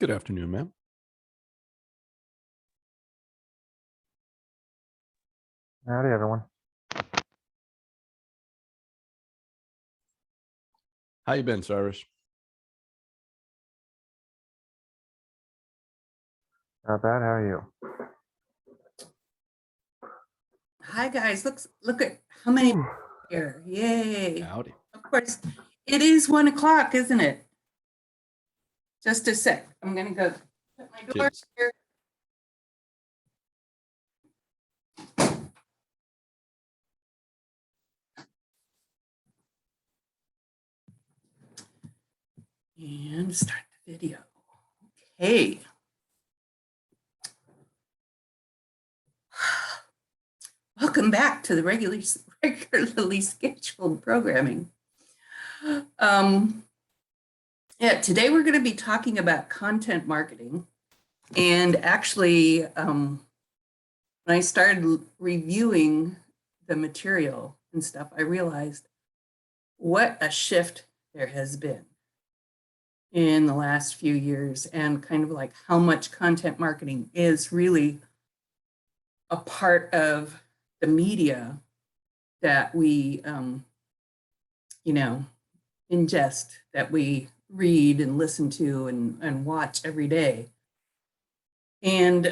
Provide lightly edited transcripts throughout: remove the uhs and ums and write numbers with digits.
Good afternoon, ma'am. Howdy, everyone. How you been, Cyrus? Not bad. How are you? Hi guys, look at how many here. Yay. Howdy. Of course, it is 1 o'clock, isn't it? Just a sec. I'm gonna go shut my door Kids. here. And start the video. Okay. Welcome back to the regularly scheduled programming. Yeah, today we're going to be talking about content marketing. And actually, when I started reviewing the material and stuff, I realized what a shift there has been in the last few years, and kind of like how much content marketing is really a part of the media that we, ingest, that we read and listen to and watch every day. And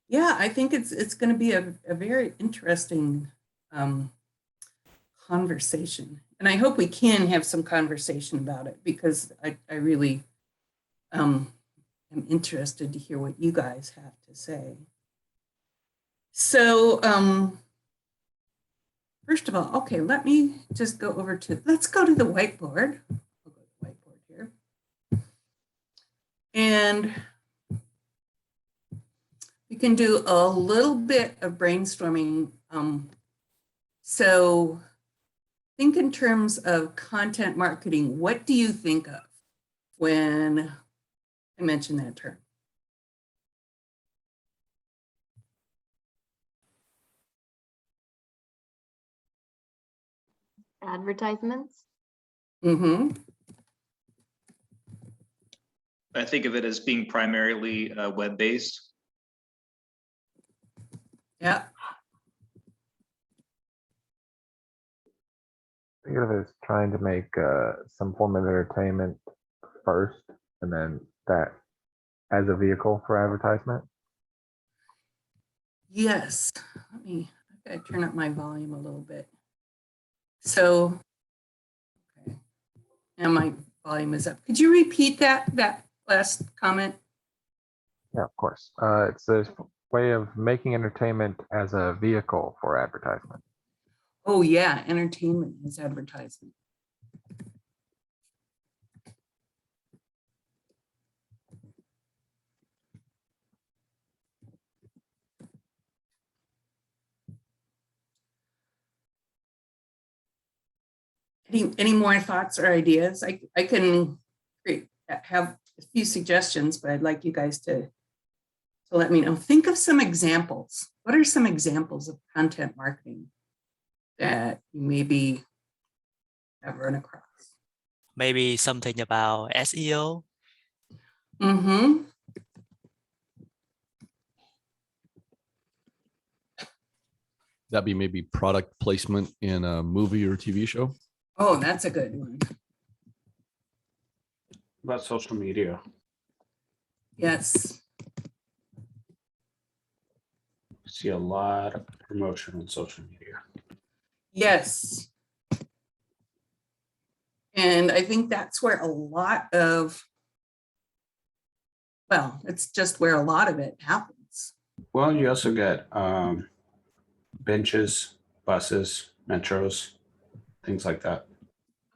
yeah, I think it's going to be a very interesting conversation. And I hope we can have some conversation about it, because I really am interested to hear what you guys have to say. So first of all, okay, let me just go over to, let's go to the whiteboard. I'll go to the whiteboard here. And we can do a little bit of brainstorming. So think in terms of content marketing. What do you think of when I mention that term? Advertisements? Mm-hmm. I think of it as being primarily web-based. Yeah. Think of it as trying to make some form of entertainment first, and then that as a vehicle for advertisement. Yes. I've got to turn up my volume a little bit. So, okay. Now my volume is up. Could you repeat that last comment? Yeah, of course. It's a way of making entertainment as a vehicle for advertisement. Oh yeah, entertainment is advertisement. Any more thoughts or ideas? I can have a few suggestions, but I'd like you guys to let me know. Think of some examples. What are some examples of content marketing that you maybe have run across? Maybe something about SEO. Mm-hmm. That'd be maybe product placement in a movie or TV show. Oh, that's a good one. About social media. Yes. See a lot of promotion on social media. Yes. And I think that's where a lot of, well, it's just where a lot of it happens. Well, you also get benches, buses, metros, things like that.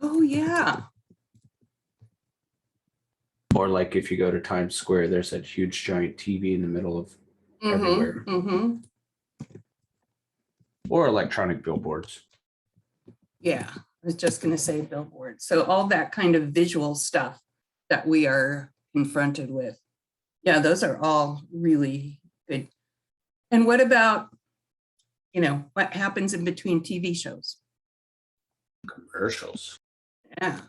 Oh, yeah. Or like if you go to Times Square, there's that huge giant TV in the middle of everywhere. Mm-hmm. Or electronic billboards. Yeah, I was just going to say billboards. So all that kind of visual stuff that we are confronted with. Yeah, those are all really good. And what about, what happens in between TV shows? Commercials. Yeah.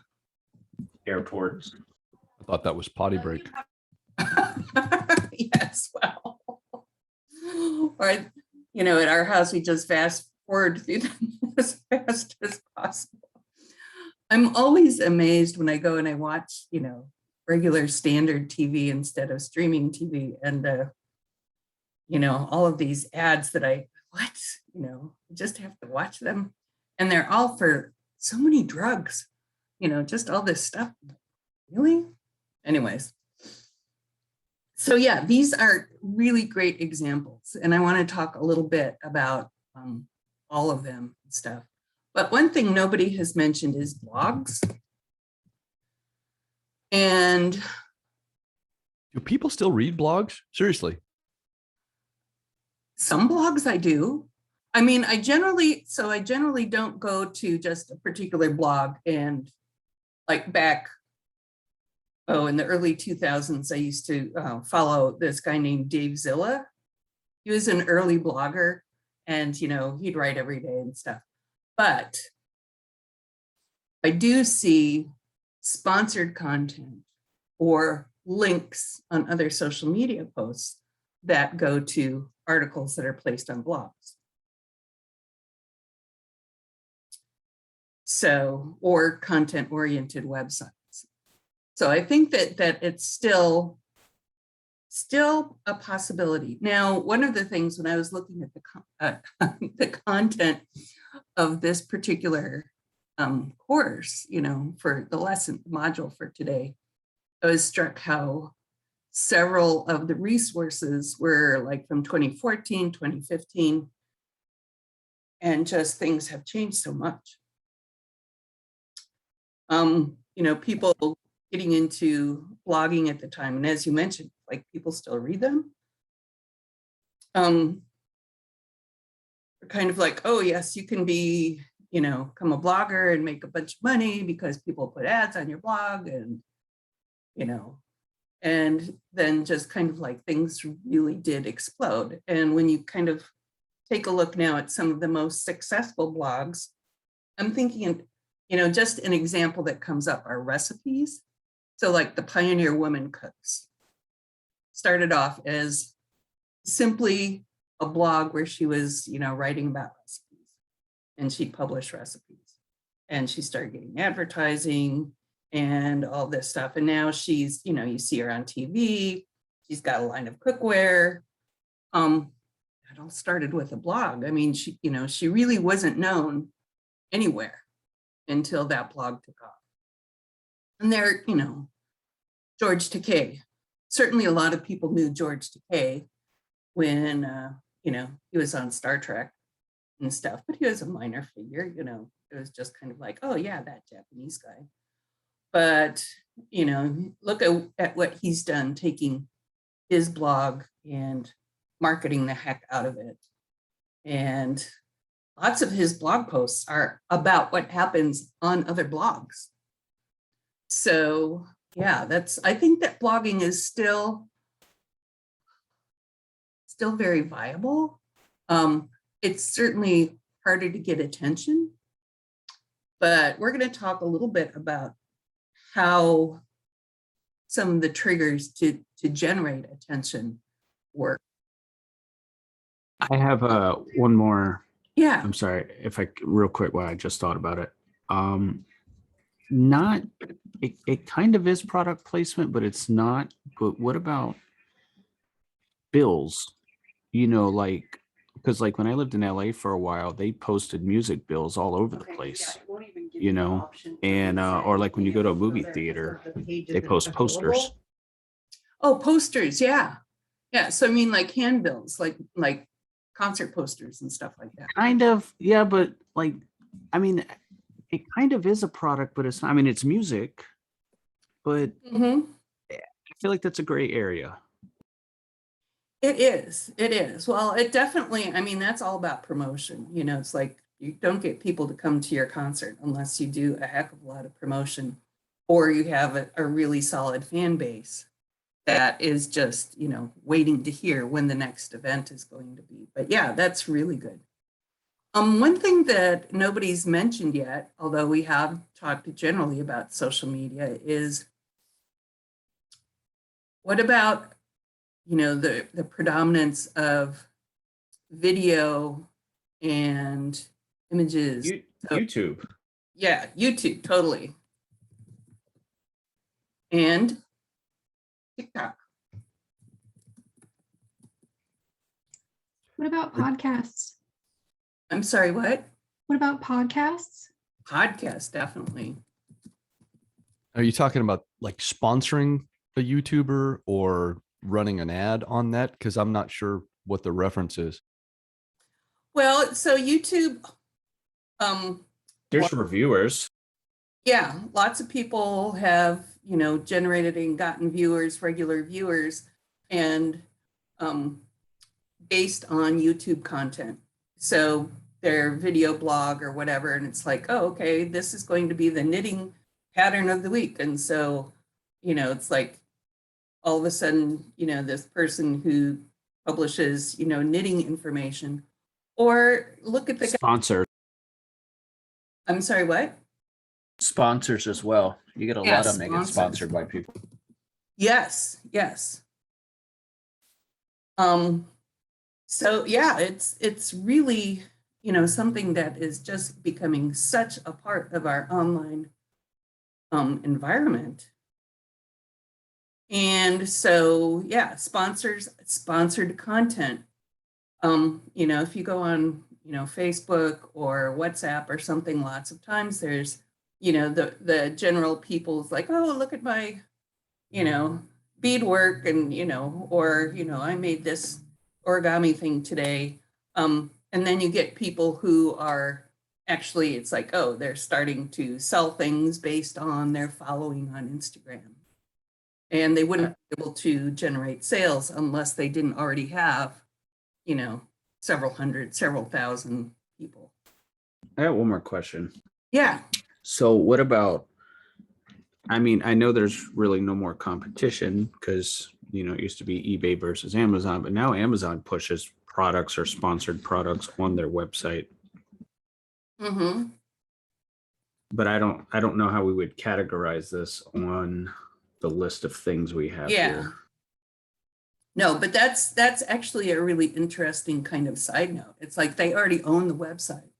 Airports. thought that was potty break. Yes, well. Or, you know, at our house, we just fast forward through them as fast as possible. I'm always amazed when I go and I watch, you know, regular standard TV instead of streaming TV, and you know, all of these ads that I just have to watch them, and they're all for so many drugs, you know, just all this stuff. Really? Anyways. So yeah, these are really great examples, and I want to talk a little bit about all of them and stuff. But one thing nobody has mentioned is blogs. And Do people still read blogs? Seriously? some blogs I do. I mean, I generally don't go to just a particular blog, and like back, in the early 2000s, I used to follow this guy named Dave Zilla. He was an early blogger, and, you know, he'd write every day and stuff. But I do see sponsored content or links on other social media posts that go to articles that are placed on blogs. So, or content-oriented websites. So I think that it's still a possibility. Now, one of the things when I was looking at the content of this particular course, you know, for the lesson module for today, I was struck how several of the resources were like from 2014, 2015, and just things have changed so much. You know, people getting into blogging at the time, and as you mentioned, like people still read them. Kind of like, oh yes, you can be, you know, become a blogger and make a bunch of money because people put ads on your blog, and, you know, and then just kind of like things really did explode. And when you kind of take a look now at some of the most successful blogs, I'm thinking, you know, just an example that comes up are recipes. So like the Pioneer Woman Cooks started off as simply a blog where she was, you know, writing about recipes, and she'd publish recipes, and she started getting advertising and all this stuff. And now she's, you know, you see her on TV, she's got a line of cookware. It all started with a blog. I mean, she, you know, she really wasn't known anywhere until that blog took off. And there, you know, George Takei, certainly a lot of people knew George Takei when, you know, he was on Star Trek and stuff, but he was a minor figure, you know, it was just kind of like, oh yeah, that Japanese guy. But, you know, look at what he's done, taking his blog and marketing the heck out of it. And lots of his blog posts are about what happens on other blogs. So yeah, I think that blogging is still very viable. It's certainly harder to get attention, but we're going to talk a little bit about how some of the triggers to generate attention work. I have one more. Yeah. I'm sorry if real quick while I just thought about it. Not it kind of is product placement, but it's not. But what about bills? You know, like, because like when I lived in LA for a while, they posted music bills all over the place. You know, and or like when you go to a movie theater, they post posters. Oh, posters, yeah. Yeah. So I mean, like handbills, like concert posters and stuff like that. Kind of, yeah, but like, I mean, it kind of is a product, but it's not. I mean, it's music, but I feel like that's a gray area. It is. Well, it definitely, I mean, that's all about promotion. You know, it's like you don't get people to come to your concert unless you do a heck of a lot of promotion, or you have a really solid fan base that is just, you know, waiting to hear when the next event is going to be. But yeah, that's really good. One thing that nobody's mentioned yet, although we have talked generally about social media, is what about, the predominance of video and images? So- YouTube. Yeah, YouTube, totally. And TikTok. What about podcasts? I'm sorry, what? What about podcasts? Podcast, definitely. Are you talking about like sponsoring a YouTuber or running an ad on that? Because I'm not sure what the reference is. Well, so YouTube, There's reviewers. yeah, lots of people have, generated and gotten viewers, regular viewers, and based on YouTube content. So their video blog or whatever, and it's like, oh, okay, this is going to be the knitting pattern of the week. And so, it's like all of a sudden, this person who publishes, knitting information, or look at the guy. Sponsors. I'm sorry, what? Sponsors as well. You get a Yeah, lot of them that get sponsors. sponsored by people. Yes, yes. So yeah, it's really, something that is just becoming such a part of our online environment. And so yeah, sponsored content. If you go on, Facebook or WhatsApp or something, lots of times there's, the general people's like, oh, look at my, beadwork and, or, I made this origami thing today. And then you get people who are actually, it's like, oh, they're starting to sell things based on their following on Instagram. And they wouldn't be able to generate sales unless they didn't already have, several hundred, several thousand people. I have one more question. Yeah. So what about, I mean, I know there's really no more competition because, it used to be eBay versus Amazon, but now Amazon pushes products or sponsored products on their website. Mm-hmm. But I don't know how we would categorize this on the list of things we have Yeah. here. No, but that's actually a really interesting kind of side note. It's like they already own the website,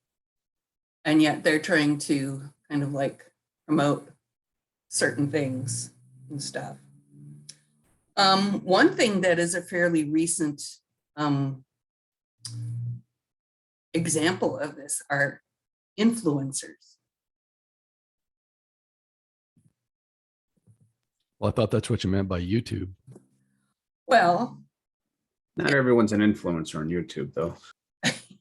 and yet they're trying to kind of like promote certain things and stuff. One thing that is a fairly recent example of this are influencers. Well, I thought that's what you meant by YouTube. Well, Not everyone's an influencer on YouTube, though.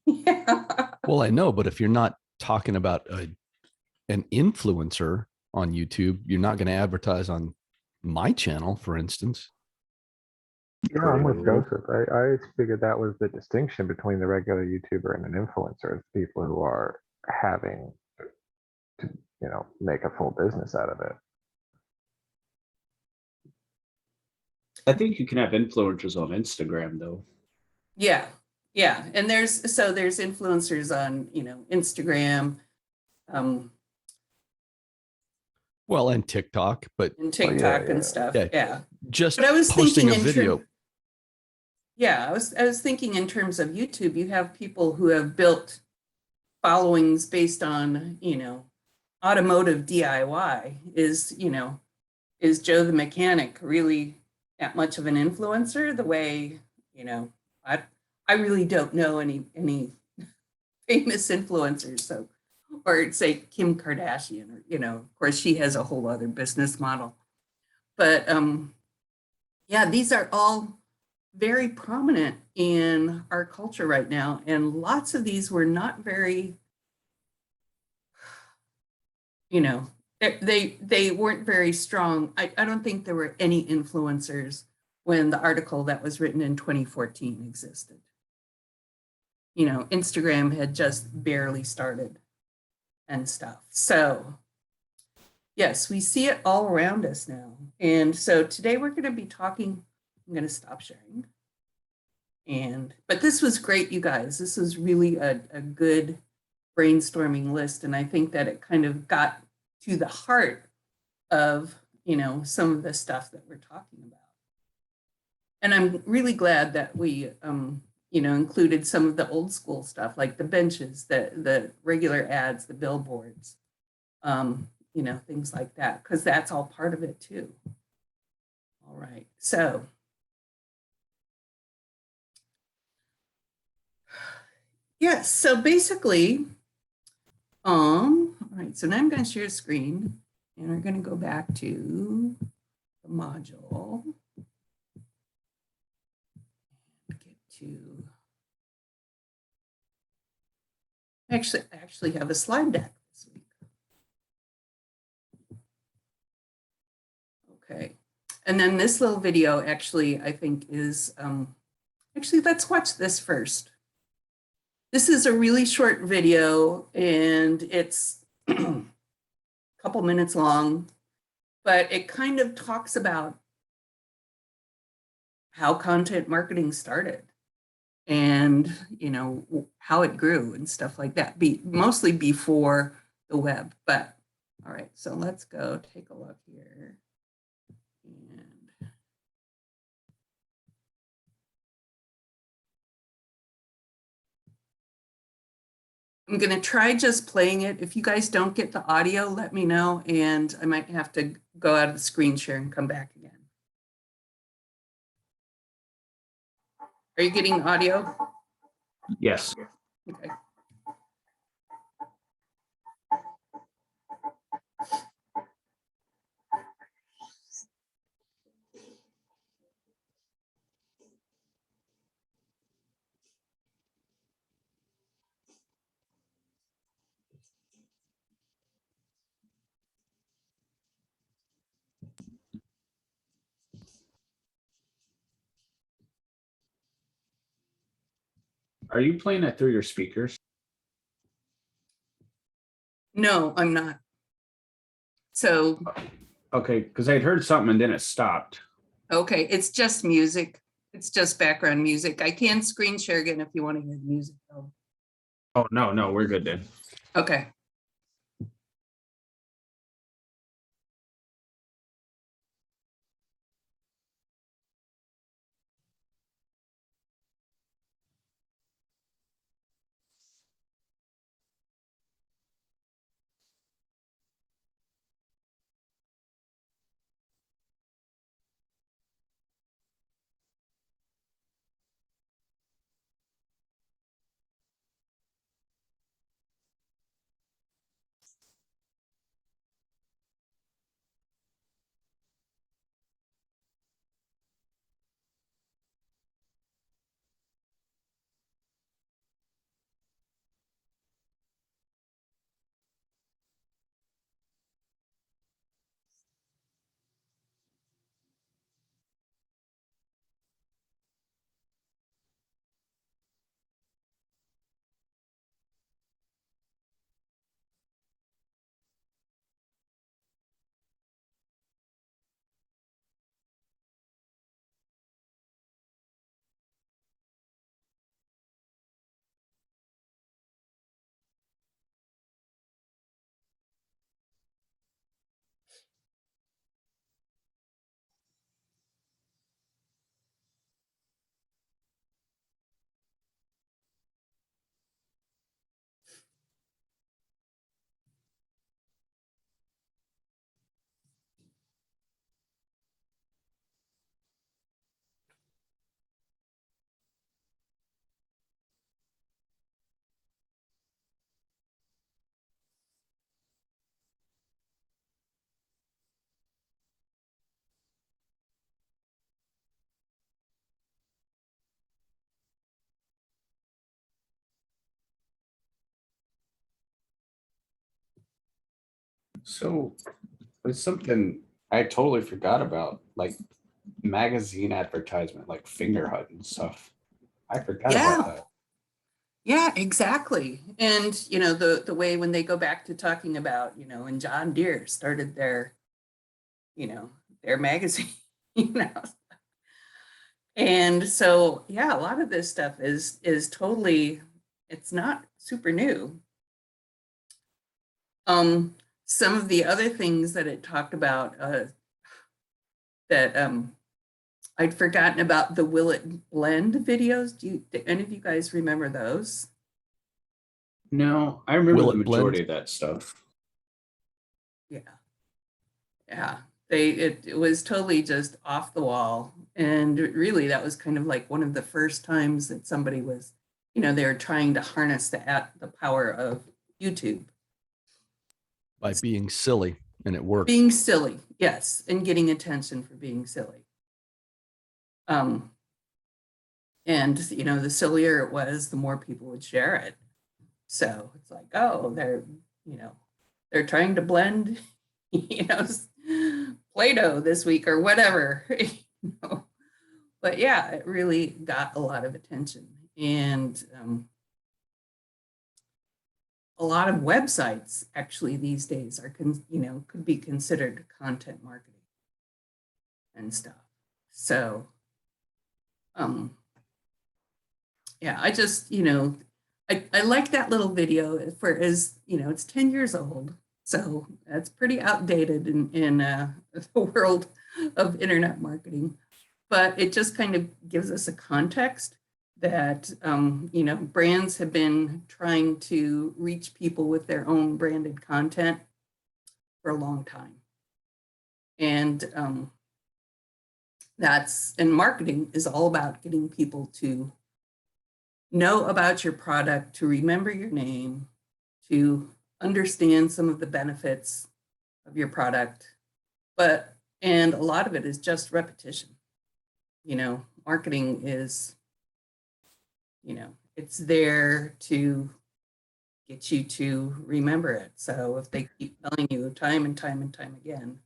yeah. Well, I know, but if you're not talking about an influencer on YouTube, you're not going to advertise on my channel, for instance. Yeah, I'm with True. Joseph. I figured that was the distinction between the regular YouTuber and an influencer. It's people who are having to, make a full business out of it. I think you can have influencers on Instagram, though. Yeah. And there's influencers on, Instagram, Well, and TikTok, but and TikTok yeah. and stuff. Yeah. Yeah. just But I was posting thinking a video. I was thinking in terms of YouTube, you have people who have built followings based on, automotive DIY. Is Joe the mechanic really that much of an influencer? The way, I really don't know any famous influencers. So, or say Kim Kardashian, or, of course she has a whole other business model. But yeah, these are all very prominent in our culture right now. And lots of these were not very, they weren't very strong. I don't think there were any influencers when the article that was written in 2014 existed. Instagram had just barely started and stuff. So yes, we see it all around us now. And so today we're going to be talking, I'm going to stop sharing. But this was great, you guys. This was really a good brainstorming list. And I think that it kind of got to the heart of, some of the stuff that we're talking about. And I'm really glad that we, you know, included some of the old school stuff, like the benches, the regular ads, the billboards, you know, things like that, because that's all part of it too. All right, so. Yes, so basically, all right, so now I'm going to share screen and we're going to go back to the module. Get to, I actually have a slide deck this week. Okay, and then this little video actually, I think is, actually, let's watch this first. This is a really short video and it's a couple minutes long, but it kind of talks about how content marketing started and, you know, how it grew and stuff like that, mostly before the web. But all right, so let's go take a look here. And I'm going to try just playing it. If you guys don't get the audio, let me know, and I might have to go out of the screen share and come back again. Are you getting audio? Yes. Okay. Are you playing it through your speakers? No, I'm not. So, Okay, because I'd heard something and then it stopped. okay, it's just music. It's just background music. I can screen share again if you want to hear the music though. Oh, no, we're good then. Okay. So it's something I totally forgot about, like magazine advertisement, like Fingerhut and stuff. I forgot Yeah. about that. Yeah, exactly. And, you know, the way when they go back to talking about, you know, when John Deere started their, you know, their magazine, you know. And so, yeah, a lot of this stuff is totally, it's not super new. Some of the other things that it talked about that I'd forgotten about the Will It Blend videos. Do any of you guys remember those? No, I remember Will the it blend? majority of that stuff. Yeah. Yeah. It was totally just off the wall. And really that was kind of like one of the first times that somebody was, they were trying to harness the power of YouTube. By being silly, and it worked. Being silly, yes, and getting attention for being silly. And the sillier it was, the more people would share it. So it's like, oh, they're trying to blend, Play-Doh this week or whatever. But yeah, it really got a lot of attention. And a lot of websites actually these days are, could be considered content marketing and stuff. So, yeah, I just, I like that little video for it's 10 years old. So that's pretty outdated in the world of internet marketing. But it just kind of gives us a context that, brands have been trying to reach people with their own branded content for a long time. And and marketing is all about getting people to know about your product, to remember your name, to understand some of the benefits of your product. And a lot of it is just repetition. Marketing is, it's there to get you to remember it. So if they keep telling you time and time and time again.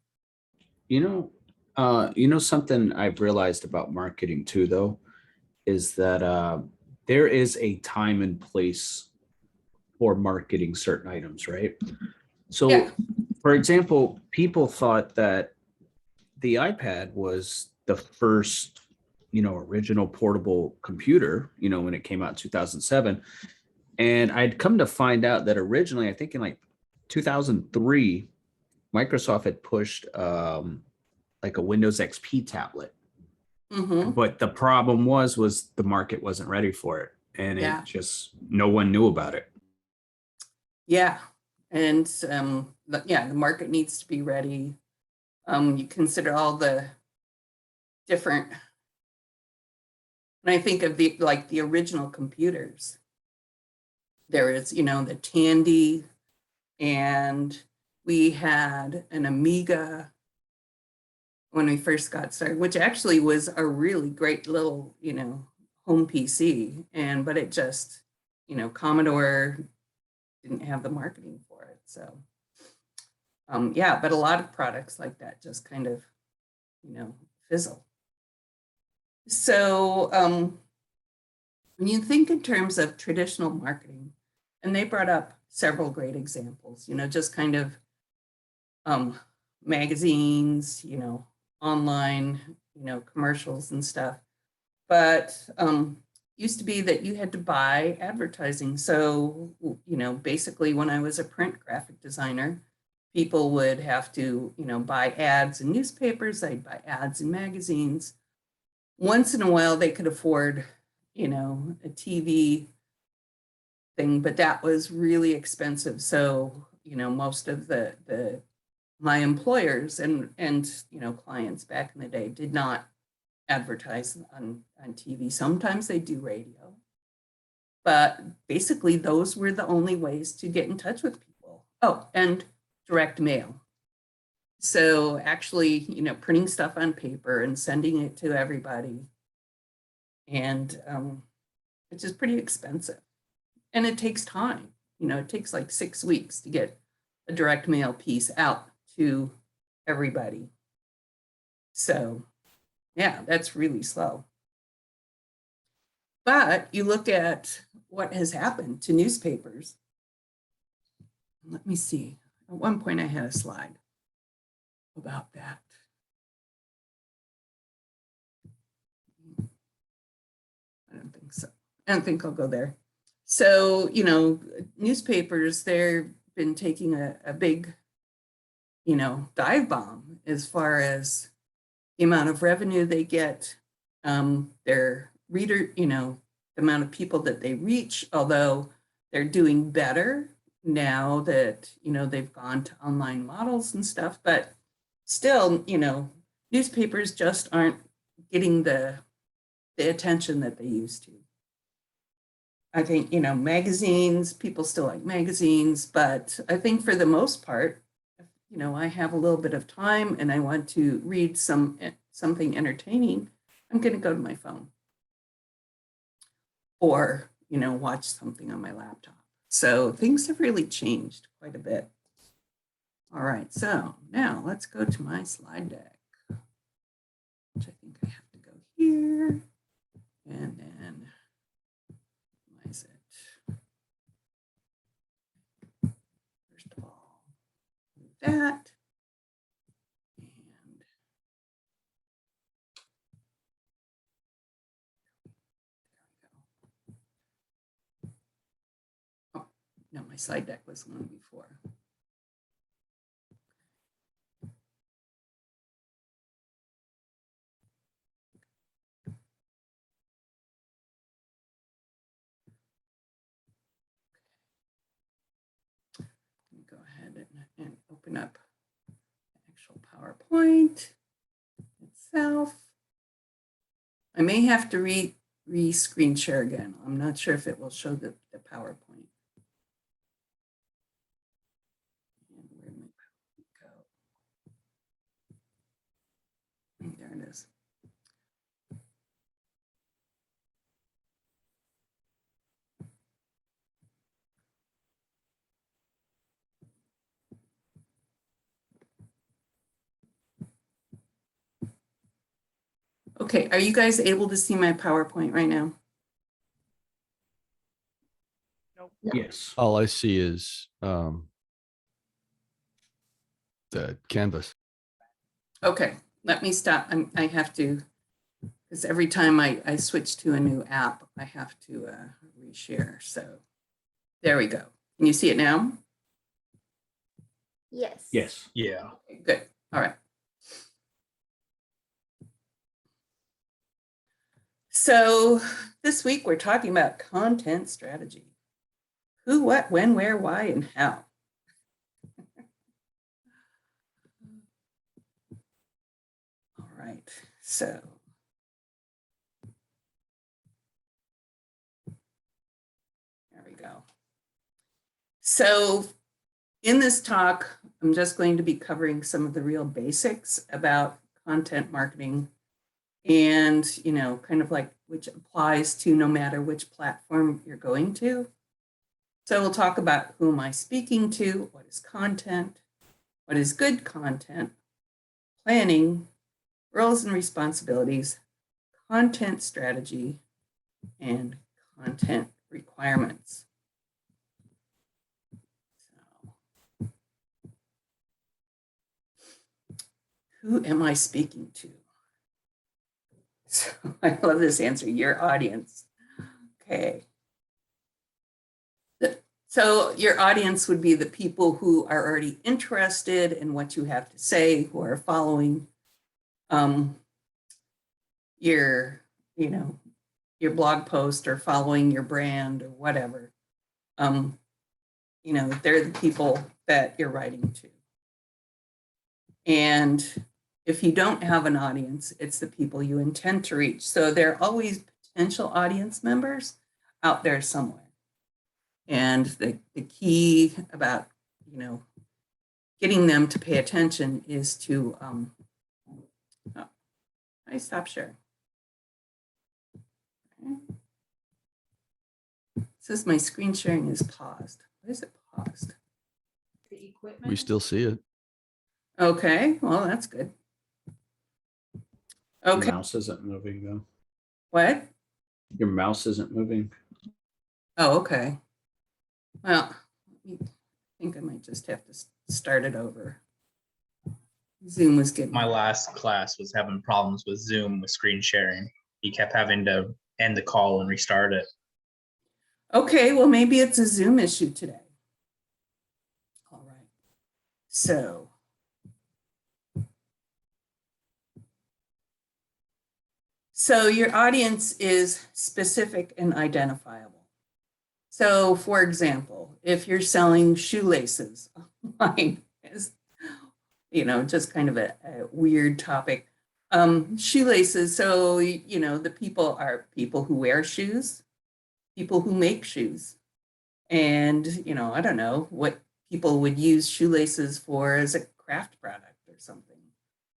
Something I've realized about marketing too, though, is that there is a time and place for marketing certain items, right? So, Yeah. For example, people thought that the iPad was the first, original portable computer, when it came out in 2007. And I'd come to find out that originally, I think in like 2003, Microsoft had pushed like a Windows XP tablet. Mm-hmm. But the problem was the market wasn't ready for it. And Yeah. it just, no one knew about it. Yeah. And the market needs to be ready. You consider all the different, when I think of the original computers, there is, the Tandy, and we had an Amiga when we first got started, which actually was a really great little, home PC. But it just, Commodore didn't have the marketing for it. So, but a lot of products like that just kind of, fizzle. So when you think in terms of traditional marketing, and they brought up several great examples, just kind of magazines, online, commercials and stuff. But used to be that you had to buy advertising. So, basically when I was a print graphic designer, people would have to, buy ads in newspapers, they'd buy ads in magazines. Once in a while they could afford, a TV thing, but that was really expensive. So, most of my employers and clients back in the day did not advertise on TV. Sometimes they do radio, but basically those were the only ways to get in touch with people. Oh, and direct mail. So actually, printing stuff on paper and sending it to everybody, and which is pretty expensive. And it takes time. It takes like 6 weeks to get a direct mail piece out to everybody. So yeah, that's really slow. But you look at what has happened to newspapers. Let me see. At one point I had a slide about that. I don't think so. I don't think I'll go there. So, newspapers, they've been taking a big, dive bomb as far as the amount of revenue they get their reader, the amount of people that they reach, although they're doing better now that, they've gone to online models and stuff, but still, newspapers just aren't getting the attention that they used to. I think, magazines, people still like magazines, but I think for the most part, I have a little bit of time and I want to read something entertaining, I'm going to go to my phone or, watch something on my laptop. So things have really changed quite a bit. All right, so now let's go to my slide deck, which I think I have to go here and then minimize it. First of all, move that. And oh, no, my slide deck was the one before. Go ahead and open up the actual PowerPoint itself. I may have to re-screen share again. I'm not sure if it will show the PowerPoint. And where did my PowerPoint go? There it is. Okay, are you guys able to see my PowerPoint right now? Yes. All I see is the canvas. Okay, let me stop. I have to, because every time I switch to a new app, I have to reshare. So there we go. Can you see it now? Yes. Yes. Yeah. Okay, good. All right. So this week we're talking about content strategy. Who, what, when, where, why, and how. All right, so. There we go. So in this talk, I'm just going to be covering some of the real basics about content marketing and, kind of like which applies to no matter which platform you're going to. So we'll talk about who am I speaking to, what is content, what is good content, planning, roles and responsibilities, content strategy, and content requirements. So, who am I speaking to? So I love this answer, your audience. Okay. So your audience would be the people who are already interested in what you have to say, who are following your, your blog post or following your brand or whatever. They're the people that you're writing to. And if you don't have an audience, it's the people you intend to reach. So there are always potential audience members out there somewhere. And the key about, getting them to pay attention is to, I stop sharing. Okay. It says my screen sharing is paused. Why is it paused? The equipment. We still see it. Okay, well, that's good. Your Okay, mouse isn't moving though. what? Your mouse isn't moving. Oh, okay. Well, I think I might just have to start it over. Zoom was getting. My last class was having problems with Zoom with screen sharing. He kept having to end the call and restart it. Okay, well, maybe it's a Zoom issue today. All right. So your audience is specific and identifiable. So for example, if you're selling shoelaces, online is, just kind of a weird topic. Shoelaces, so, the people are people who wear shoes, people who make shoes. And, I don't know what people would use shoelaces for as a craft product or something.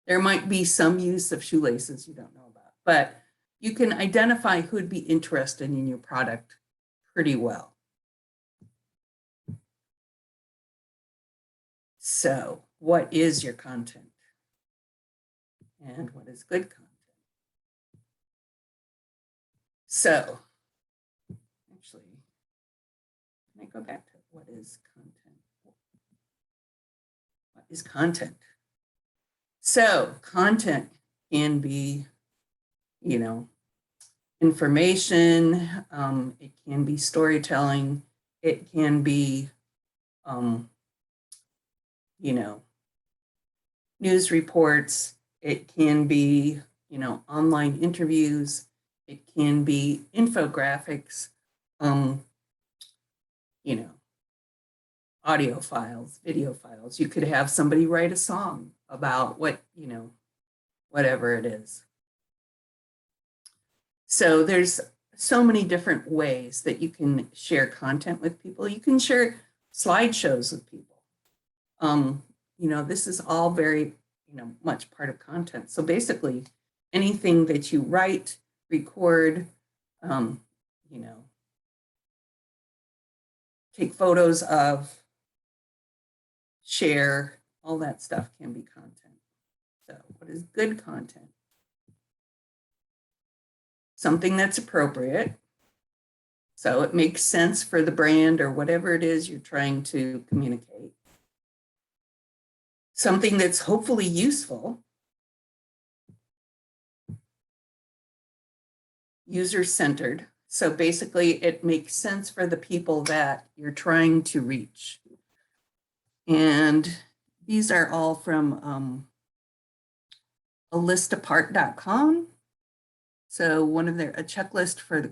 There might be some use of shoelaces you don't know about, but you can identify who'd be interested in your product pretty well. So, what is your content? And what is good content? So, actually, can I go back to what is content? What is content? So, content can be, information, it can be storytelling, it can be, news reports, it can be, online interviews, it can be infographics, audio files, video files. You could have somebody write a song about what, whatever it is. So there's so many different ways that you can share content with people. You can share slideshows with people. This is all very, much part of content. So basically anything that you write, record, take photos of, share, all that stuff can be content. So what is good content? Something that's appropriate. So it makes sense for the brand or whatever it is you're trying to communicate. Something that's hopefully useful. User-centered. So basically it makes sense for the people that you're trying to reach. And these are all from alistapart.com. So a checklist for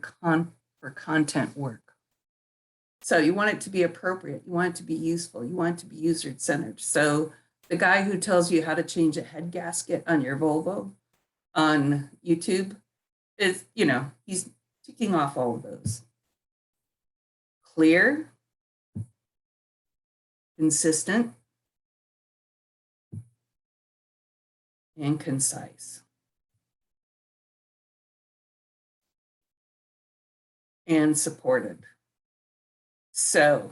for content work. So you want it to be appropriate. You want it to be useful. You want it to be user-centered. So the guy who tells you how to change a head gasket on your Volvo on YouTube is, he's ticking off all of those. Clear, consistent, and concise. And supported. So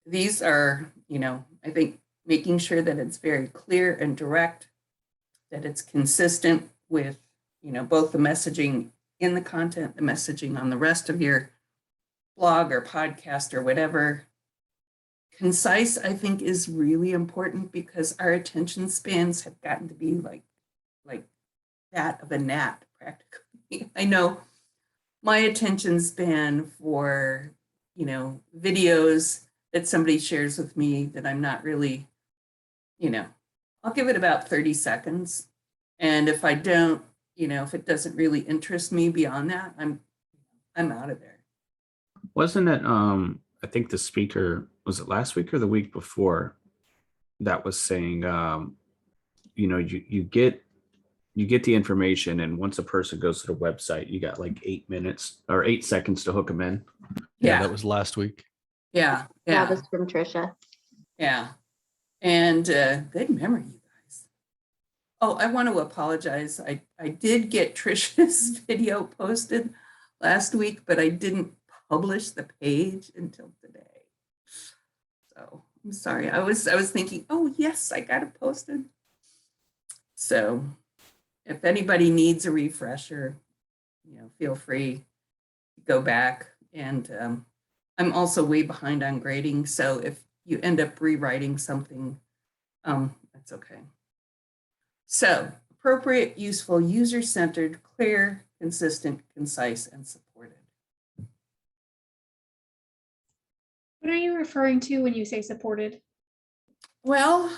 these are, I think making sure that it's very clear and direct, that it's consistent with, both the messaging in the content, the messaging on the rest of your blog or podcast or whatever. Concise, I think, is really important because our attention spans have gotten to be like that of a gnat, practically. I know my attention span for, videos that somebody shares with me that I'm not really, I'll give it about 30 seconds. And if I don't, if it doesn't really interest me beyond that, I'm out of there. Wasn't it, I think the speaker, was it last week or the week before, that was saying, you get the information, and once a person goes to the website, you got like 8 minutes or 8 seconds to hook them in. Yeah, that was last week. Yeah. That was from Trisha. Yeah. And good memory, you guys. Oh, I want to apologize. I did get Trisha's video posted last week, but I didn't publish the page until today. So I'm sorry. I was thinking, oh yes, I got it posted. So if anybody needs a refresher, feel free to go back. And I'm also way behind on grading. So if you end up rewriting something, that's okay. So appropriate, useful, user-centered, clear, consistent, concise, and supported. What are you referring to when you say supported? Well,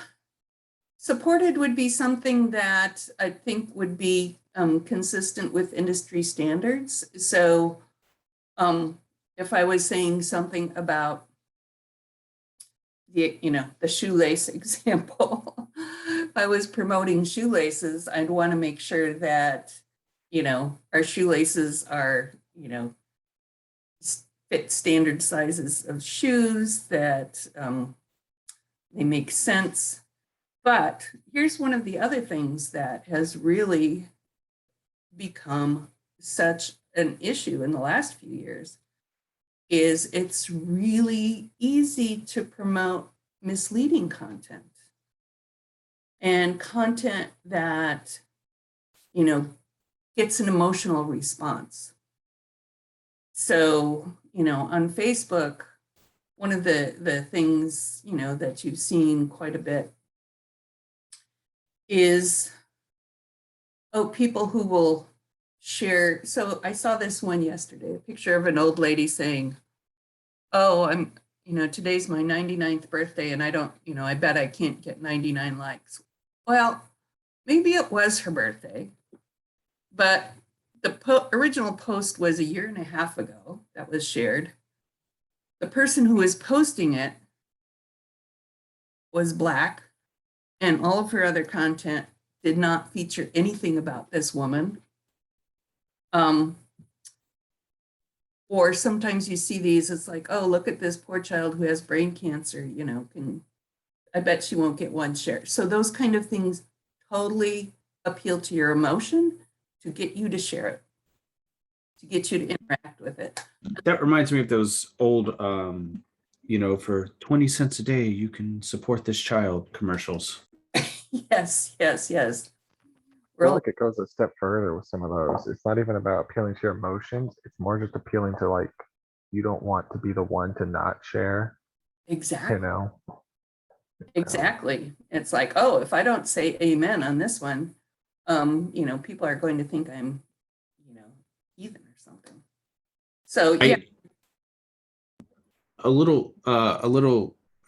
Supported would be something that I think would be consistent with industry standards. So if I was saying something about the shoelace example, if I was promoting shoelaces, I'd want to make sure that, our shoelaces are, fit standard sizes of shoes, that they make sense. But here's one of the other things that has really become such an issue in the last few years is it's really easy to promote misleading content and content that, gets an emotional response. So, on Facebook, one of the things, that you've seen quite a bit is, people who will share. So I saw this one yesterday, a picture of an old lady saying, oh, today's my 99th birthday and I don't, I bet I can't get 99 likes. Well, maybe it was her birthday, but the original post was a year and a half ago that was shared. The person who was posting it was Black, and all of her other content did not feature anything about this woman. Or sometimes you see these, it's like, oh, look at this poor child who has brain cancer, I bet she won't get one share. So those kind of things totally appeal to your emotion to get you to share it, to get you to interact with it. That reminds me of those old, for 20 cents a day, you can support this child commercials. Yes. I feel like it goes a step further with some of those. It's not even about appealing to your emotions. It's more just appealing to, like, you don't want to be the one to not share, Exactly. Exactly. It's like, oh, if I don't say amen on this one, people are going to think I'm, heathen or something. So yeah. A little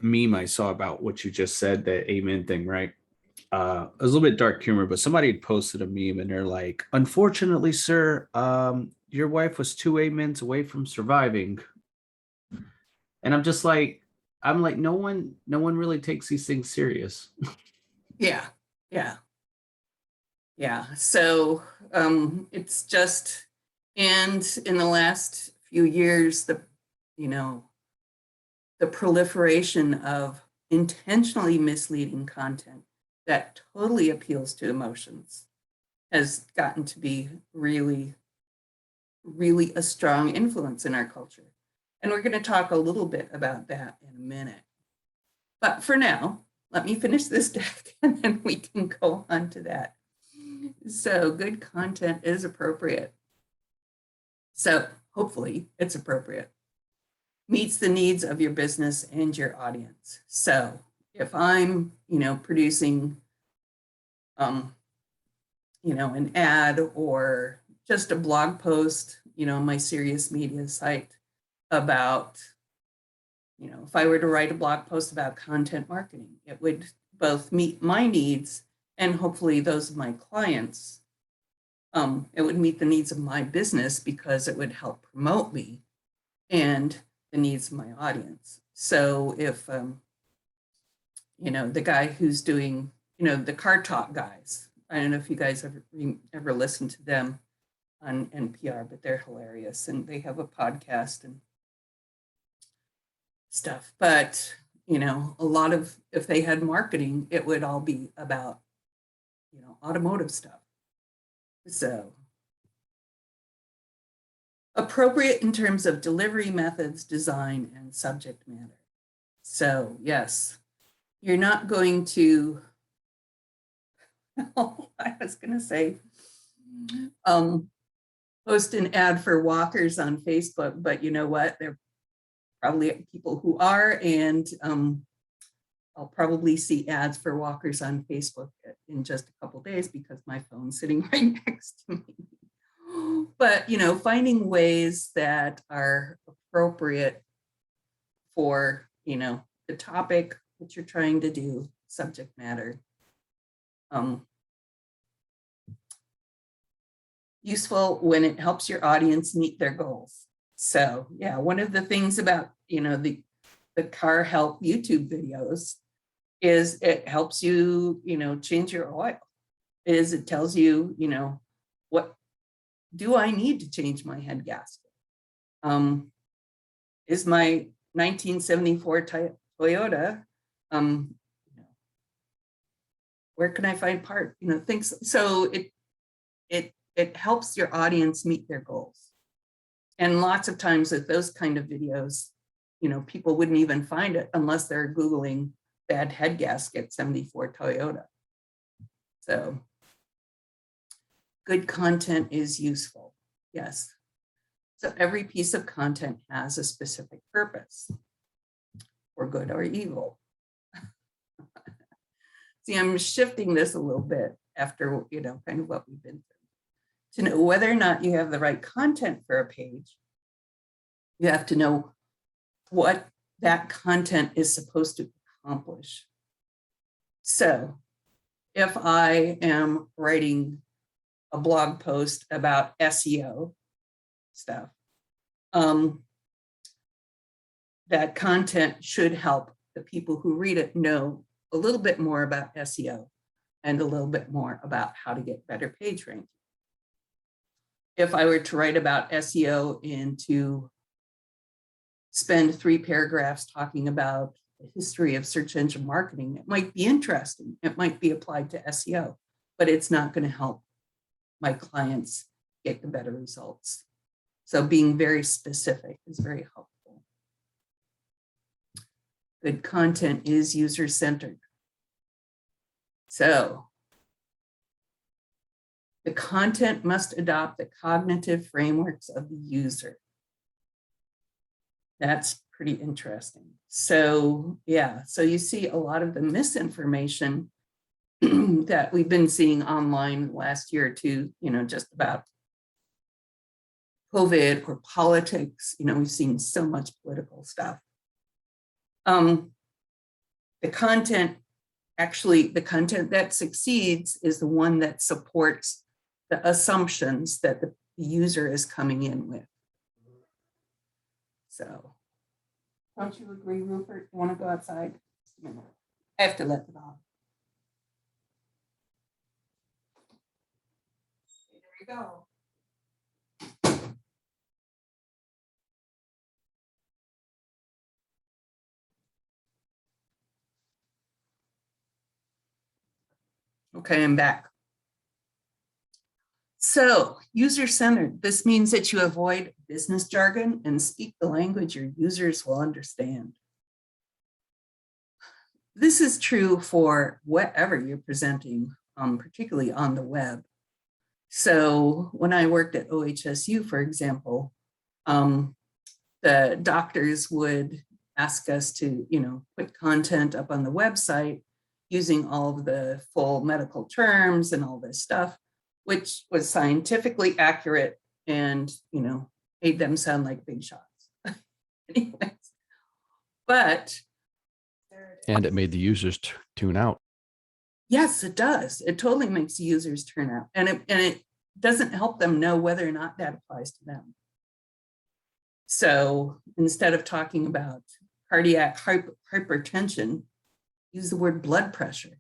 meme I saw about what you just said, the amen thing, right? It was a little bit dark humor, but somebody had posted a meme and they're like, unfortunately, sir, your wife was 2 amens away from surviving. And I'm like, no one really takes these things serious. Yeah. So it's just, and in the last few years, the proliferation of intentionally misleading content that totally appeals to emotions has gotten to be really, really a strong influence in our culture. And we're going to talk a little bit about that in a minute. But for now, let me finish this deck and then we can go on to that. So good content is appropriate. So hopefully it's appropriate. Meets the needs of your business and your audience. So if I'm, producing, an ad or just a blog post, on my Serious Media site about, if I were to write a blog post about content marketing, it would both meet my needs and hopefully those of my clients. It would meet the needs of my business because it would help promote me and the needs of my audience. So if, the guy who's doing, the Car Talk guys, I don't know if you guys ever listened to them on NPR, but they're hilarious and they have a podcast and stuff. But, a lot of, if they had marketing, it would all be about, automotive stuff. So appropriate in terms of delivery methods, design, and subject matter. So yes, you're not going to, I was going to say, post an ad for walkers on Facebook, but you know what? There are probably people who are, and I'll probably see ads for walkers on Facebook in just a couple days because my phone's sitting right next to me. But, finding ways that are appropriate for, the topic that you're trying to do, subject matter, useful when it helps your audience meet their goals. So yeah, one of the things about, the car help YouTube videos is it helps you, change your oil. Is it tells you, what do I need to change my head gasket? Is my 1974 Toyota, where can I find part? Things. So it helps your audience meet their goals. And lots of times with those kind of videos, people wouldn't even find it unless they're Googling bad head gasket 74 Toyota. So good content is useful. Yes. So every piece of content has a specific purpose, for good or evil. See, I'm shifting this a little bit after, kind of what we've been through. To know whether or not you have the right content for a page, you have to know what that content is supposed to accomplish. So if I am writing a blog post about SEO stuff, that content should help the people who read it know a little bit more about SEO and a little bit more about how to get better page ranking. If I were to write about SEO and to spend 3 paragraphs talking about the history of search engine marketing, it might be interesting. It might be applied to SEO, but it's not going to help my clients get the better results. So being very specific is very helpful. Good content is user-centered. So the content must adopt the cognitive frameworks of the user. That's pretty interesting. So yeah, so you see a lot of the misinformation that we've been seeing online last year or two, just about COVID or politics. We've seen so much political stuff. The content that succeeds is the one that supports the assumptions that the user is coming in with. So, don't you agree, Rupert? You want to go outside? Just a minute. I have to let it off. There you go. Okay, I'm back. So, user-centered. This means that you avoid business jargon and speak the language your users will understand. This is true for whatever you're presenting, particularly on the web. So when I worked at OHSU, for example, the doctors would ask us to, put content up on the website using all of the full medical terms and all this stuff, which was scientifically accurate and, made them sound like big shots. Anyways, but. And it made the users tune out. Yes, it does. It totally makes the users turn out. And it doesn't help them know whether or not that applies to them. So instead of talking about cardiac hypertension, use the word blood pressure.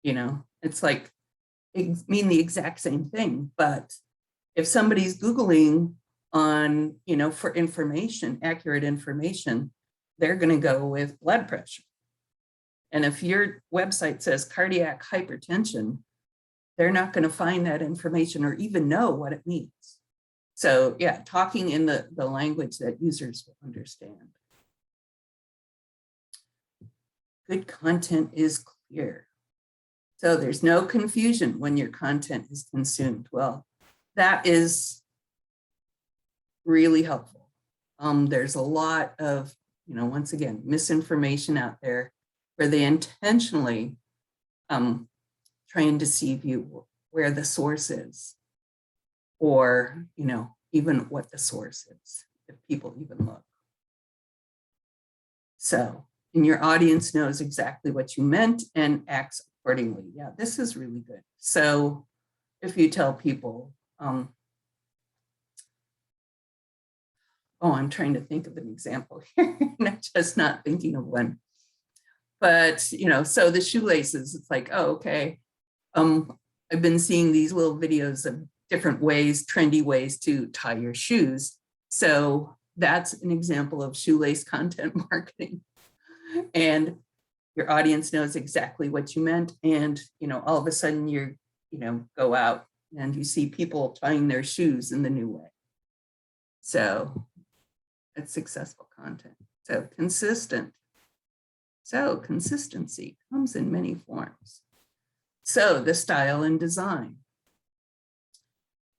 It's like, it mean the exact same thing. But if somebody's Googling on, for information, accurate information, they're going to go with blood pressure. And if your website says cardiac hypertension, they're not going to find that information or even know what it means. So yeah, talking in the language that users will understand. Good content is clear. So there's no confusion when your content is consumed. Well, that is really helpful. There's a lot of, once again, misinformation out there where they intentionally try and deceive you where the source is, or, even what the source is, if people even look. So, and your audience knows exactly what you meant and acts accordingly. Yeah, this is really good. So if you tell people, oh, I'm trying to think of an example here, and I'm just not thinking of one. But, you know, so the shoelaces, it's like, oh, okay. I've been seeing these little videos of different ways, trendy ways to tie your shoes. So that's an example of shoelace content marketing. And your audience knows exactly what you meant. And, you know, all of a sudden you're, you know, go out and you see people tying their shoes in the new way. So it's successful content. So consistent. So consistency comes in many forms. So the style and design.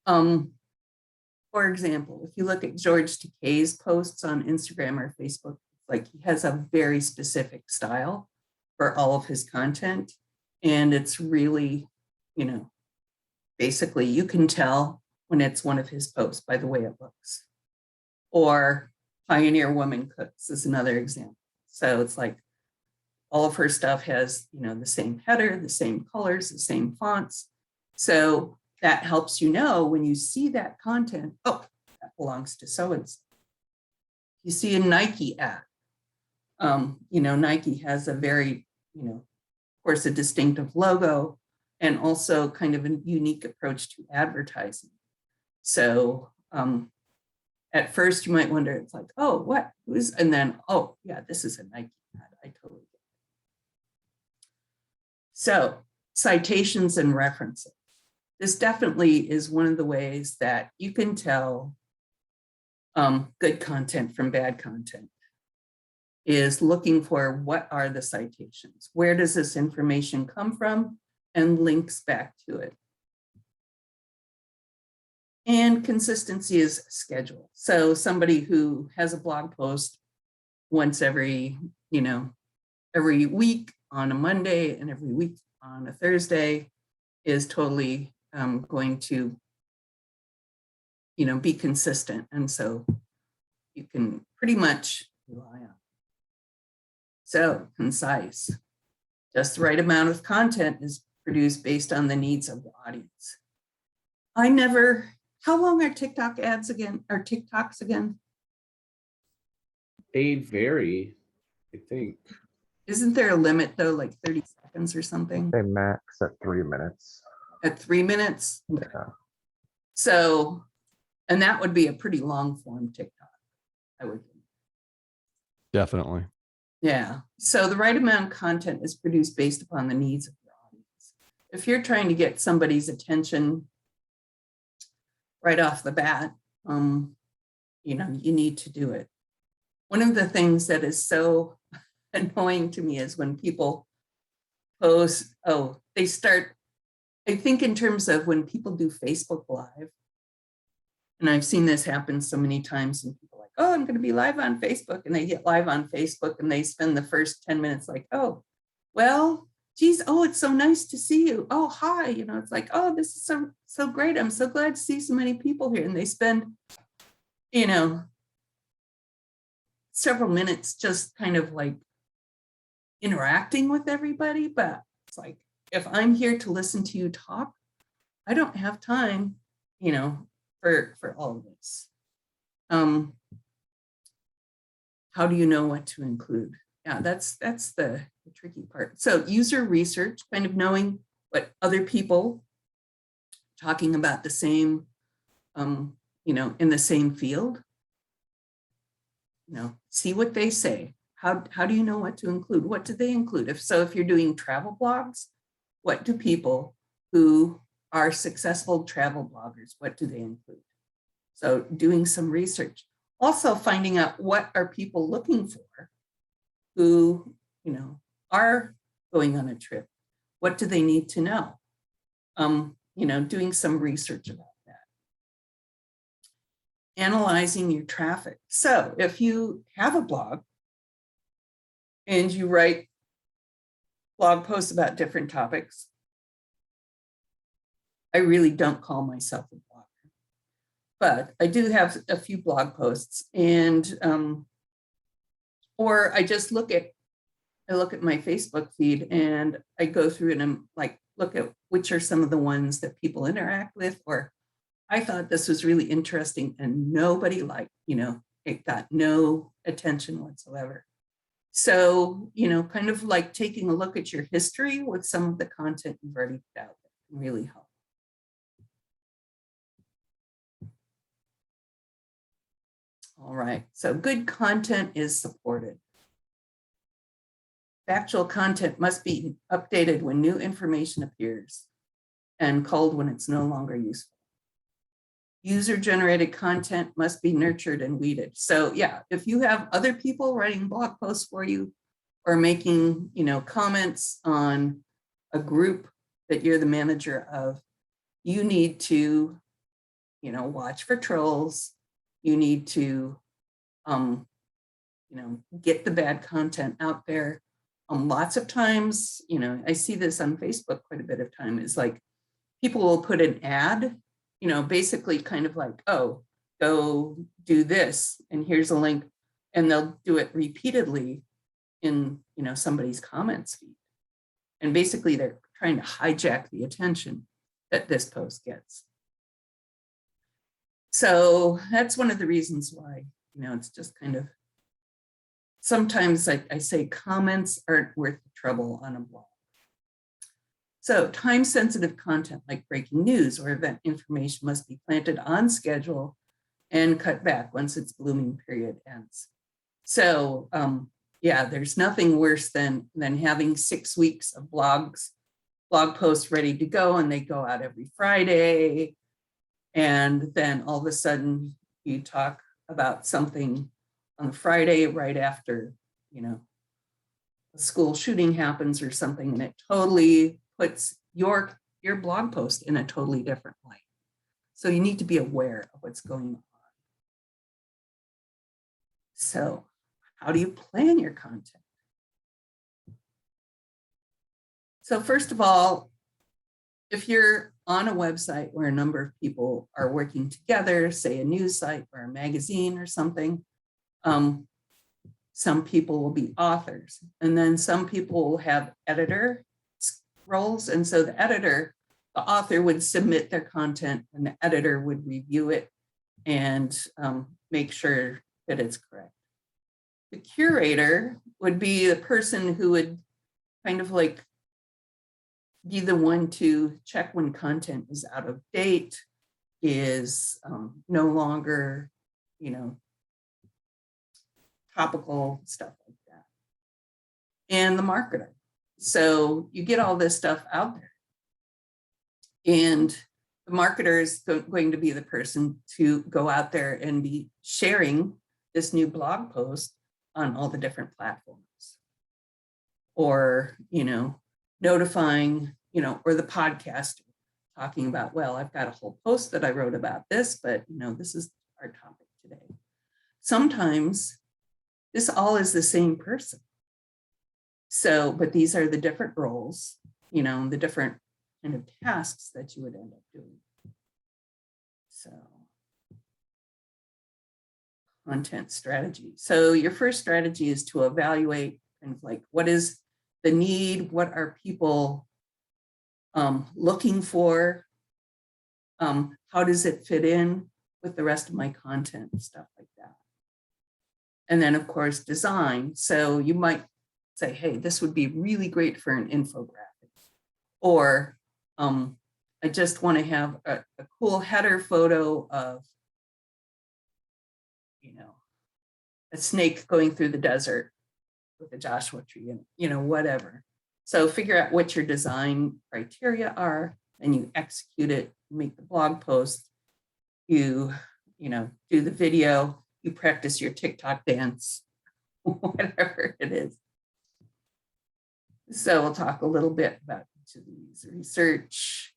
For example, if you look at George Takei's posts on Instagram or Facebook, like he has a very specific style for all of his content. And it's really, you know, basically you can tell when it's one of his posts by the way it looks. Or Pioneer Woman Cooks is another example. So it's like all of her stuff has, you know, the same header, the same colors, the same fonts. So that helps you know when you see that content, oh, that belongs to so-and-so. You see a Nike ad. You know, Nike has a very, you know, of course, a distinctive logo and also kind of a unique approach to advertising. So at first you might wonder, it's like, oh, what? Who's? And then, oh, yeah, this is a Nike ad. I totally get it. So citations and references. This definitely is one of the ways that you can tell good content from bad content, is looking for what are the citations? Where does this information come from? And links back to it. And consistency is schedule. So somebody who has a blog post once every, you know, every week on a Monday and every week on a Thursday is totally going to, you know, be consistent. And so you can pretty much rely on. So concise, just the right amount of content is produced based on the needs of the audience. How long are TikTok ads again, or TikToks again? They vary, I think. Isn't there a limit though, like 30 seconds or something? They max at 3 minutes. At 3 minutes? Yeah. So, and that would be a pretty long form TikTok, I would think. Definitely. Yeah, so the right amount of content is produced based upon the needs of your audience. If you're trying to get somebody's attention right off the bat, you know, you need to do it. One of the things that is so annoying to me is when people post, oh, they start, I think in terms of when people do Facebook Live, and I've seen this happen so many times, and people are like, oh, I'm going to be live on Facebook, and they get live on Facebook and they spend the first 10 minutes like, oh, well, geez, oh, it's so nice to see you. Oh, hi, you know, it's like, oh, this is so great. I'm so glad to see so many people here. And they spend, you know, several minutes just kind of like interacting with everybody. But it's like, if I'm here to listen to you talk, I don't have time, you know, for all of this. How do you know what to include? Yeah, that's the tricky part. So user research, kind of knowing what other people talking about the same, you know, in the same field, you know, see what they say. How do you know what to include? What do they include? If you're doing travel blogs, what do people who are successful travel bloggers, what do they include? So doing some research. Also finding out what are people looking for who, you know, are going on a trip. What do they need to know? You know, doing some research about that. Analyzing your traffic. So if you have a blog and you write blog posts about different topics, I really don't call myself a blogger, but I do have a few blog posts, and or I just look at I look at my Facebook feed and I go through and I'm like, look at which are some of the ones that people interact with, or I thought this was really interesting and nobody liked, it got no attention whatsoever. So, kind of like taking a look at your history with some of the content you've already put out there can really help. All right, so good content is supported. Factual content must be updated when new information appears and culled when it's no longer useful. User-generated content must be nurtured and weeded. So yeah, if you have other people writing blog posts for you or making, comments on a group that you're the manager of, you need to, watch for trolls. You need to, get the bad content out there. Lots of times, I see this on Facebook quite a bit of time, is like people will put an ad, basically kind of like, oh, go do this, and here's a link, and they'll do it repeatedly in, somebody's comments feed. And basically they're trying to hijack the attention that this post gets. So that's one of the reasons why, it's just kind of, sometimes I say comments aren't worth the trouble on a blog. So time-sensitive content like breaking news or event information must be planted on schedule and cut back once its blooming period ends. So yeah, there's nothing worse than having 6 weeks of blog posts ready to go, and they go out every Friday. And then all of a sudden you talk about something on Friday right after, a school shooting happens or something, and it totally puts your blog post in a totally different light. So you need to be aware of what's going on. So how do you plan your content? So first of all, if you're on a website where a number of people are working together, say a news site or a magazine or something, some people will be authors, and then some people will have editor roles. And so the author would submit their content and the editor would review it and make sure that it's correct. The curator would be the person who would kind of like be the one to check when content is out of date, is no longer, topical, stuff like that. And the marketer. So you get all this stuff out there. And the marketer is going to be the person to go out there and be sharing this new blog post on all the different platforms. Or, notifying, or the podcaster talking about, well, I've got a whole post that I wrote about this, but, this is our topic today. Sometimes this all is the same person. So, but these are the different roles, the different kind of tasks that you would end up doing. So, content strategy. So your first strategy is to evaluate kind of like, what is the need? What are people looking for? How does it fit in with the rest of my content and stuff like that? And then of course, design. So you might say, hey, this would be really great for an infographic. Or I just want to have a cool header photo of, a snake going through the desert with a Joshua tree and, whatever. So figure out what your design criteria are, and you execute it, make the blog post, you do the video, you practice your TikTok dance, whatever it is. So we'll talk a little bit about each of these. Research,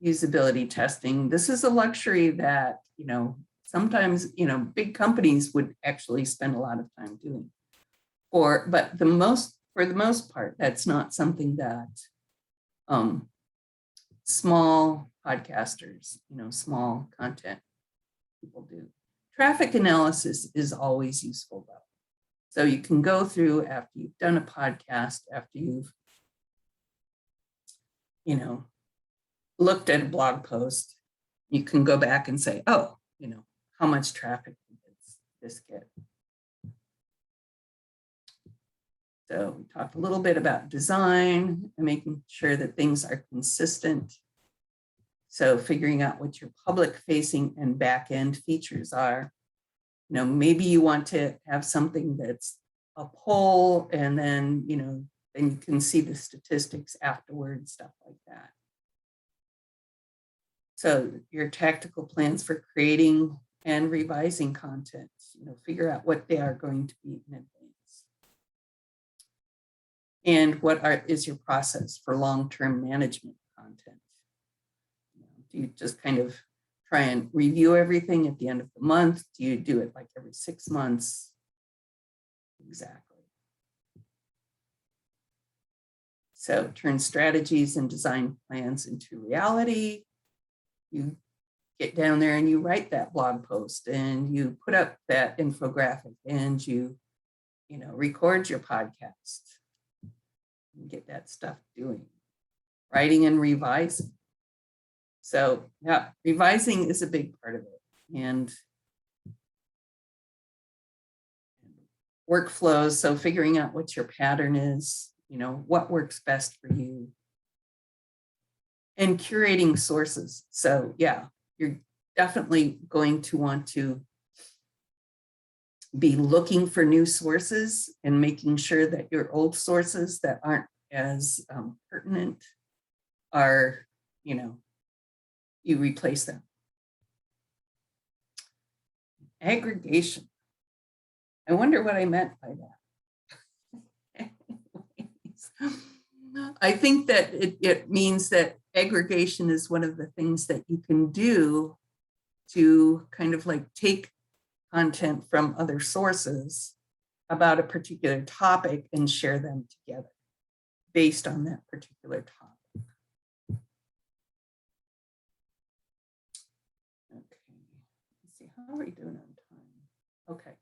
usability testing. This is a luxury that, sometimes, big companies would actually spend a lot of time doing. But for the most part, that's not something that small podcasters, small content people do. Traffic analysis is always useful though. So you can go through after you've done a podcast, after you've, you know, looked at a blog post, you can go back and say, oh, you know, how much traffic did this get? So we talked a little bit about design and making sure that things are consistent. So figuring out what your public facing and back end features are. You know, maybe you want to have something that's a poll and then, you know, then you can see the statistics afterwards, stuff like that. So your tactical plans for creating and revising content, you know, figure out what they are going to be in advance. And what is your process for long-term management content? You know, do you just kind of try and review everything at the end of the month? Do you do it like every 6 months? Exactly. So turn strategies and design plans into reality. You get down there and you write that blog post and you put up that infographic and you know, record your podcast. And get that stuff doing. Writing and revising. So yeah, revising is a big part of it. And workflows, so figuring out what your pattern is, you know, what works best for you. And curating sources. So yeah, you're definitely going to want to be looking for new sources and making sure that your old sources that aren't as pertinent are, you know, you replace them. Aggregation. I wonder what I meant by that. I think that it means that aggregation is one of the things that you can do to kind of like take content from other sources about a particular topic and share them together based on that particular topic. Okay, let's see, how are we doing on time? Okay,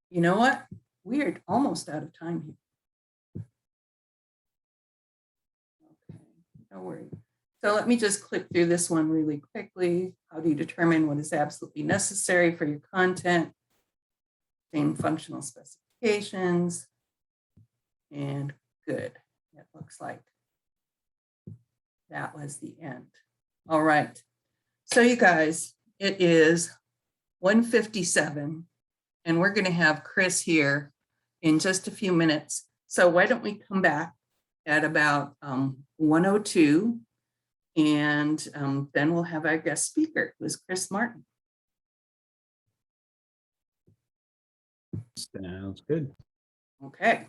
you know what? We are almost out of time here. Okay, no worries. So let me just click through this one really quickly. How do you determine what is absolutely necessary for your content? Same functional specifications. And good. It looks like that was the end. All right. So you guys, it is 1:57 and we're going to have Chris here in just a few minutes. So why don't we come back at about 1:02 and then we'll have our guest speaker, who is Chris Martin. Sounds good. Okay.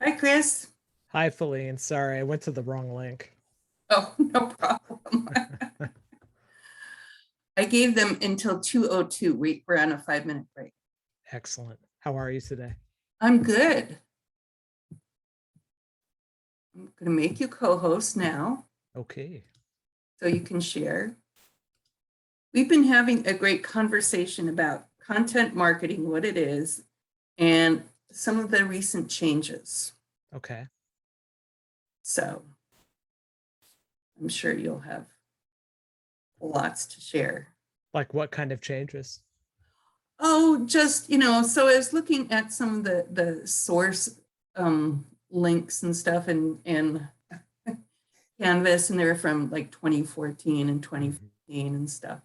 Hi, Chris. Hi, Feline. Sorry, I went to the wrong link. Oh, no problem. I gave them until 2:02. We're on a 5-minute break. Excellent. How are you today? I'm good. I'm going to make you co-host now Okay. so you can share. We've been having a great conversation about content marketing, what it is, and some of the recent changes. Okay. So I'm sure you'll have lots to share. Like what kind of changes? Oh, just, so I was looking at some of the source links and stuff and Canvas, and they're from like 2014 and 2015 and stuff.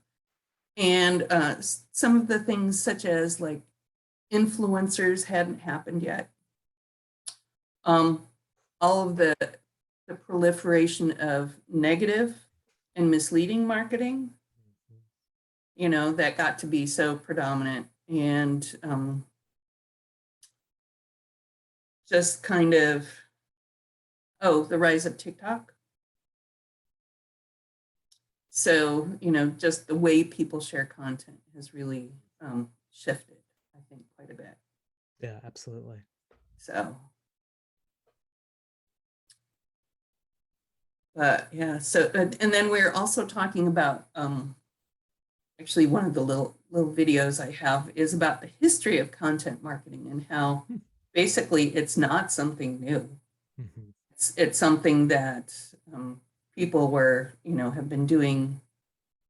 And some of the things such as like influencers hadn't happened yet. All of the proliferation of negative and misleading marketing, that got to be so predominant, and just kind of, the rise of TikTok. So, just the way people share content has really shifted, I think, quite a bit. Yeah, absolutely. So, but yeah, so, and then we're also talking about, actually one of the little videos I have is about the history of content marketing and how basically it's not something new. Mhm. It's something that people have been doing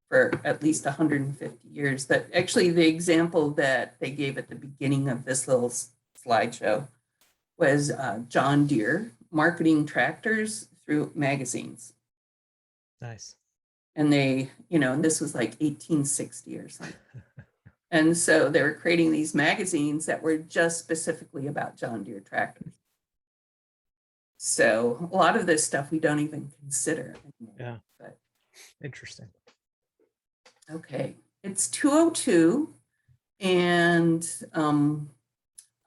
for at least 150 years. That actually the example that they gave at the beginning of this little slideshow was John Deere marketing tractors through magazines. Nice. And they, and this was like 1860 or something. And so they were creating these magazines that were just specifically about John Deere tractors. So a lot of this stuff we don't even consider anymore. Yeah. But Interesting. okay, it's 2:02, and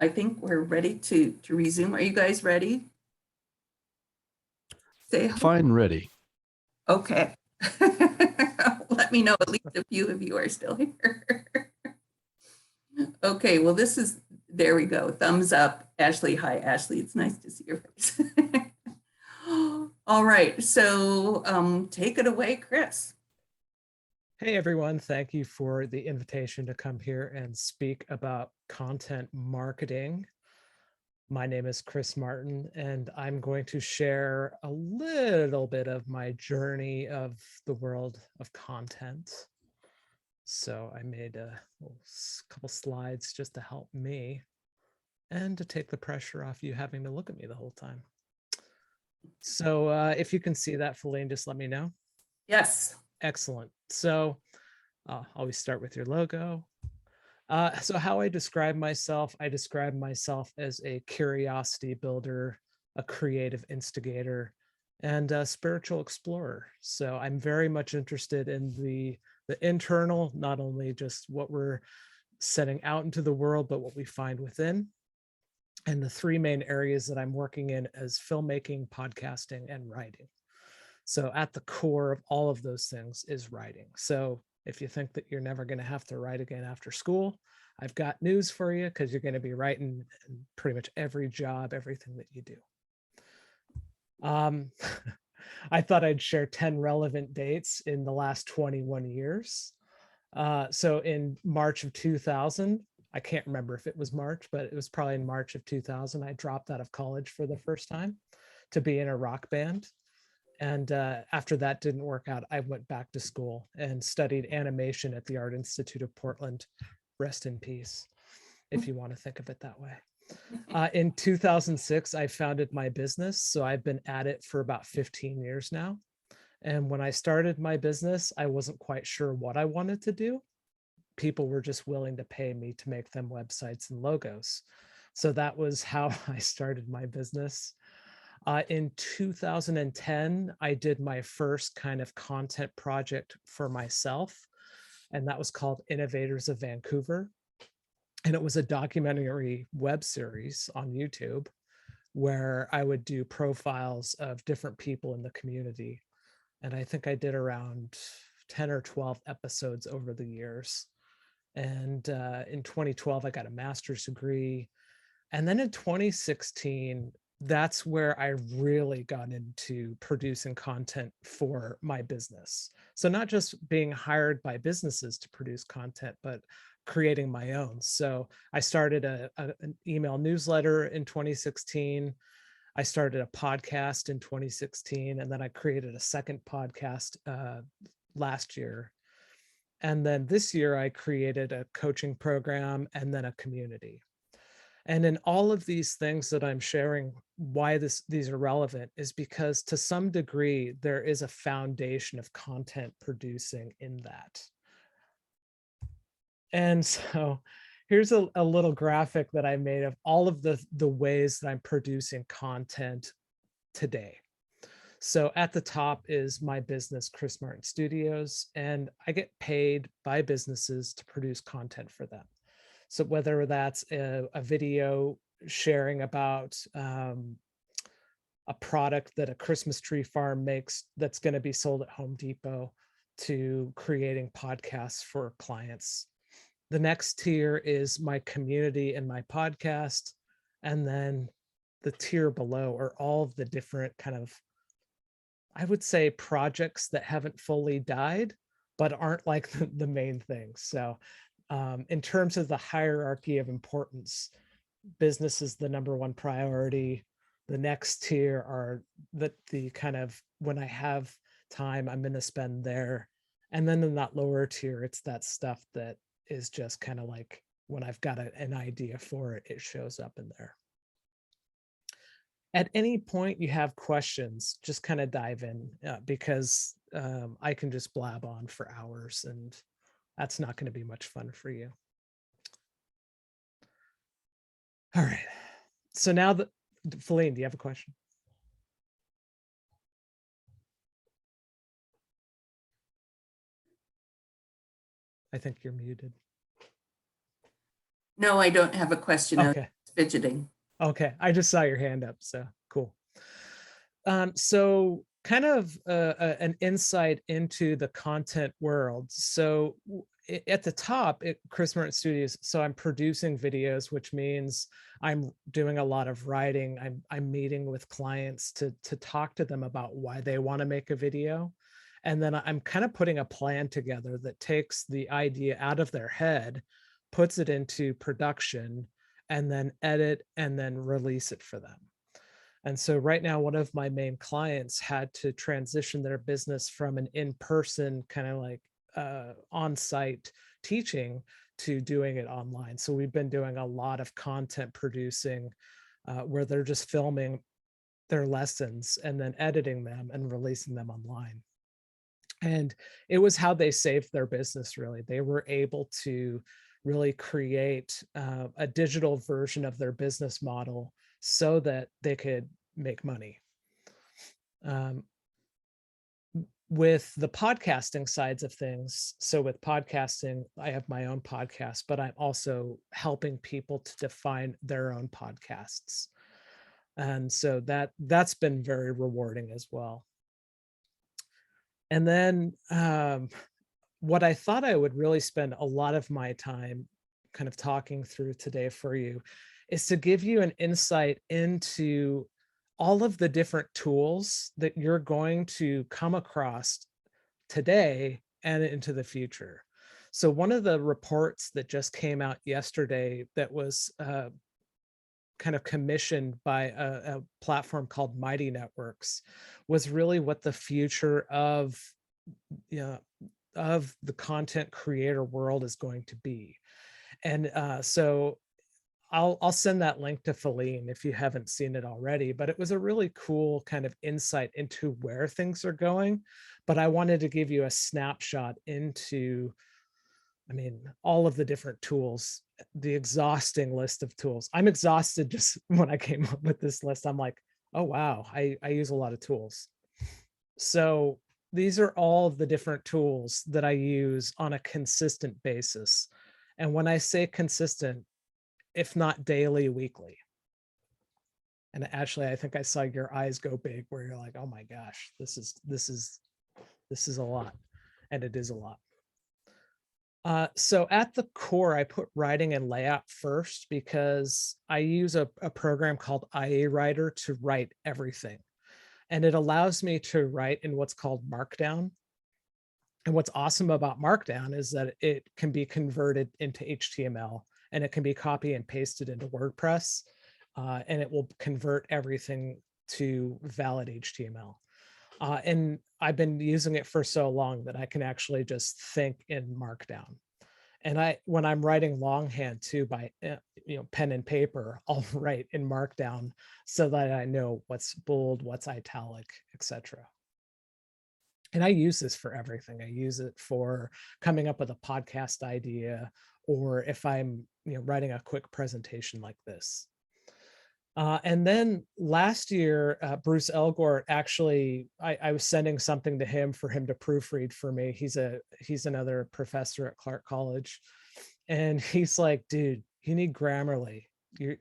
I think we're ready to resume. Are you guys ready? Say Fine, ready. okay. Let me know at least a few of you are still here. Okay, well, there we go. Thumbs up. Ashley, hi, Ashley. It's nice to see your face. All right, so take it away, Chris. Hey, everyone. Thank you for the invitation to come here and speak about content marketing. My name is Chris Martin, and I'm going to share a little bit of my journey of the world of content. So I made a couple slides just to help me and to take the pressure off you having to look at me the whole time. So if you can see that, Feline, just let me know. Yes. Excellent. So always start with your logo. So how I describe myself as a curiosity builder, a creative instigator, and a spiritual explorer. So I'm very much interested in the internal, not only just what we're setting out into the world, but what we find within. And the three main areas that I'm working in is filmmaking, podcasting, and writing. So at the core of all of those things is writing. So if you think that you're never going to have to write again after school, I've got news for you, because you're going to be writing in pretty much every job, everything that you do. I thought I'd share 10 relevant dates in the last 21 years. So in March of 2000, I can't remember if it was March, but it was probably in March of 2000, I dropped out of college for the first time to be in a rock band. And after that didn't work out, I went back to school and studied animation at the Art Institute of Portland. Rest in peace, if you want to think of it that way. In 2006, I founded my business. So I've been at it for about 15 years now. And when I started my business, I wasn't quite sure what I wanted to do. People were just willing to pay me to make them websites and logos. So that was how I started my business. In 2010, I did my first kind of content project for myself, and that was called Innovators of Vancouver. And it was a documentary web series on YouTube where I would do profiles of different people in the community. And I think I did around 10 or 12 episodes over the years. And in 2012, I got a master's degree. And then in 2016, that's where I really got into producing content for my business. So not just being hired by businesses to produce content, but creating my own. So I started an email newsletter in 2016. I started a podcast in 2016, and then I created a second podcast last year. And then this year I created a coaching program and then a community. And in all of these things that I'm sharing, why these are relevant is because to some degree, there is a foundation of content producing in that. And so here's a little graphic that I made of all of the ways that I'm producing content today. So at the top is my business, Chris Martin Studios, and I get paid by businesses to produce content for them. So whether that's a video sharing about a product that a Christmas tree farm makes that's going to be sold at Home Depot, to creating podcasts for clients. The next tier is my community and my podcast. And then the tier below are all of the different kind of, I would say, projects that haven't fully died, but aren't like the main thing. So in terms of the hierarchy of importance, business is the number one priority. The next tier are the kind of, when I have time, I'm going to spend there. And then in that lower tier, it's that stuff that is just kind of like, when I've got an idea for it, it shows up in there. At any point you have questions, just kind of dive in, because I can just blab on for hours, and that's not going to be much fun for you. All right. So now, Feline, do you have a question? I think you're muted. No, I don't have a question. Okay. I was fidgeting. Okay. I just saw your hand up. So cool. So kind of an insight into the content world. So at the top, Chris Martin Studios, so I'm producing videos, which means I'm doing a lot of writing. I'm meeting with clients to talk to them about why they want to make a video. And then I'm kind of putting a plan together that takes the idea out of their head, puts it into production, and then edit and then release it for them. And so right now, one of my main clients had to transition their business from an in-person kind of like on-site teaching to doing it online. So we've been doing a lot of content producing where they're just filming their lessons and then editing them and releasing them online. And it was how they saved their business, really. They were able to really create a digital version of their business model so that they could make money. With the podcasting sides of things, so with podcasting, I have my own podcast, but I'm also helping people to define their own podcasts. And so that's been very rewarding as well. And then what I thought I would really spend a lot of my time kind of talking through today for you is to give you an insight into all of the different tools that you're going to come across today and into the future. So one of the reports that just came out yesterday that was kind of commissioned by a platform called Mighty Networks was really what the future of the content creator world is going to be. And so I'll send that link to Feline if you haven't seen it already, but it was a really cool kind of insight into where things are going. But I wanted to give you a snapshot into, I mean, all of the different tools, the exhausting list of tools. I'm exhausted just when I came up with this list. I'm like, oh, wow, I use a lot of tools. So these are all of the different tools that I use on a consistent basis. And when I say consistent, if not daily, weekly. And actually, I think I saw your eyes go big where you're like, oh my gosh, this is a lot. And it is a lot. So at the core, I put writing and layout first because I use a program called IA Writer to write everything. And it allows me to write in what's called Markdown. And what's awesome about Markdown is that it can be converted into HTML and it can be copy and pasted into WordPress, and it will convert everything to valid HTML. And I've been using it for so long that I can actually just think in Markdown. And when I'm writing longhand too, by pen and paper, I'll write in Markdown so that I know what's bold, what's italic, etc. And I use this for everything. I use it for coming up with a podcast idea, or if I'm writing a quick presentation like this. And then last year, Bruce Elgort, actually, I was sending something to him for him to proofread for me. He's another professor at Clark College. And he's like, dude, you need Grammarly. You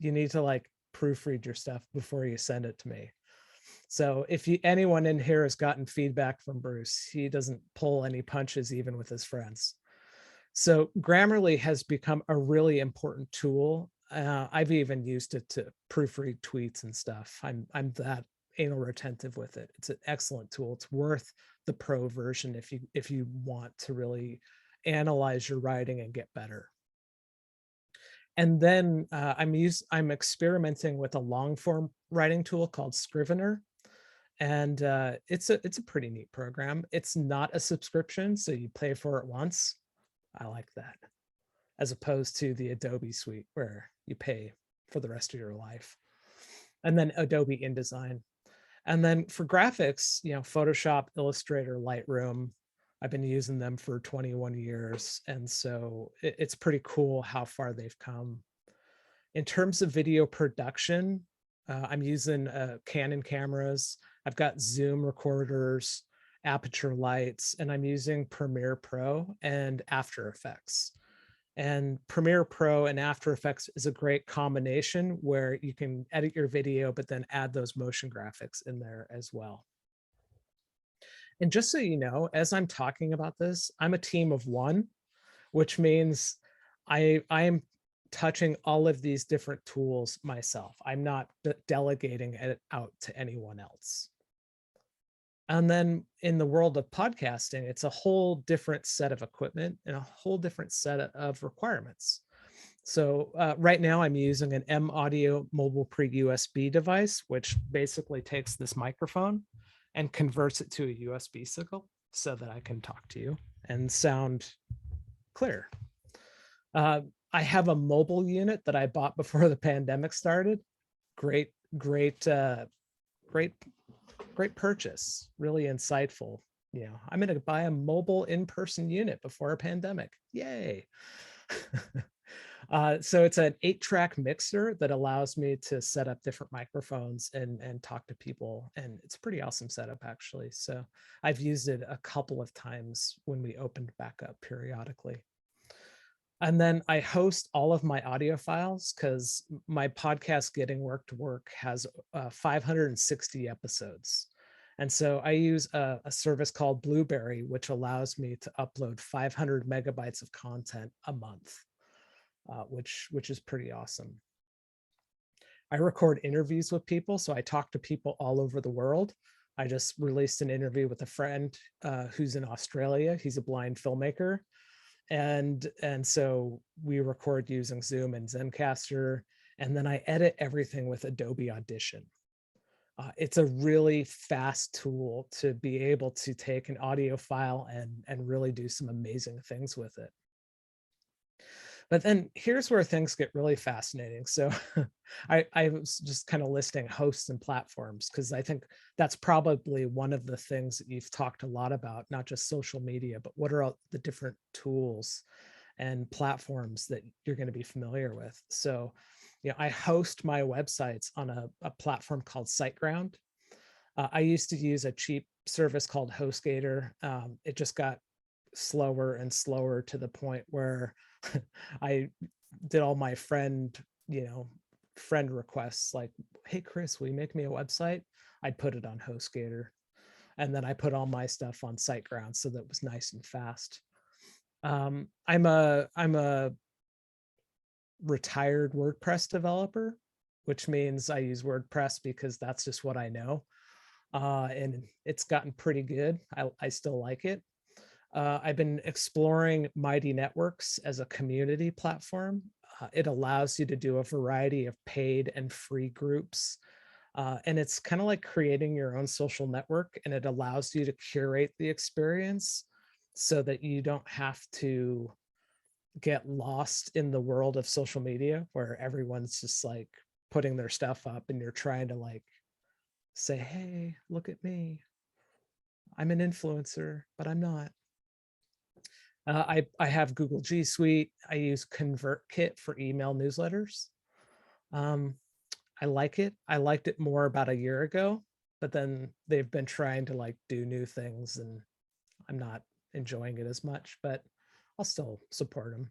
need to like proofread your stuff before you send it to me. So if anyone in here has gotten feedback from Bruce, he doesn't pull any punches even with his friends. So Grammarly has become a really important tool. I've even used it to proofread tweets and stuff. I'm that anal retentive with it. It's an excellent tool. It's worth the pro version if you want to really analyze your writing and get better. And then I'm experimenting with a long form writing tool called Scrivener. And it's a pretty neat program. It's not a subscription, so you pay for it once. I like that, as opposed to the Adobe suite where you pay for the rest of your life. And then Adobe InDesign. And then for graphics, Photoshop, Illustrator, Lightroom, I've been using them for 21 years. And so it's pretty cool how far they've come. In terms of video production, I'm using Canon cameras. I've got Zoom recorders, aperture lights, and I'm using Premiere Pro and After Effects. And Premiere Pro and After Effects is a great combination where you can edit your video, but then add those motion graphics in there as well. And just so you know, as I'm talking about this, I'm a team of one, which means I am touching all of these different tools myself. I'm not delegating it out to anyone else. And then in the world of podcasting, it's a whole different set of equipment and a whole different set of requirements. So right now I'm using an M Audio mobile pre-USB device, which basically takes this microphone and converts it to a USB signal so that I can talk to you and sound clear. I have a mobile unit that I bought before the pandemic started. Great purchase, really insightful. I'm going to buy a mobile in-person unit before a pandemic. Yay. So it's an 8-track mixer that allows me to set up different microphones and talk to people. And it's a pretty awesome setup, actually. So I've used it a couple of times when we opened back up periodically. And then I host all of my audio files because my podcast, Getting Work to Work, has 560 episodes. And so I use a service called Blueberry, which allows me to upload 500 megabytes of content a month, which is pretty awesome. I record interviews with people, so I talk to people all over the world. I just released an interview with a friend who's in Australia. He's a blind filmmaker. And so we record using Zoom and Zencaster, and then I edit everything with Adobe Audition. It's a really fast tool to be able to take an audio file and really do some amazing things with it. But then here's where things get really fascinating. So I was just kind of listing hosts and platforms because I think that's probably one of the things that you've talked a lot about, not just social media, but what are all the different tools and platforms that you're going to be familiar with. So, I host my websites on a platform called SiteGround. I used to use a cheap service called HostGator. It just got slower and slower to the point where I did all my friend, friend requests like, hey, Chris, will you make me a website? I'd put it on HostGator. And then I put all my stuff on SiteGround so that it was nice and fast. I'm a retired WordPress developer, which means I use WordPress because that's just what I know. And it's gotten pretty good. I still like it. I've been exploring Mighty Networks as a community platform. It allows you to do a variety of paid and free groups. And it's kind of like creating your own social network, and it allows you to curate the experience so that you don't have to get lost in the world of social media where everyone's just like putting their stuff up and you're trying to like say, hey, look at me. I'm an influencer, but I'm not. I have Google G Suite. I use ConvertKit for email newsletters. I like it. I liked it more about a year ago, but then they've been trying to like do new things and I'm not enjoying it as much, but I'll still support them.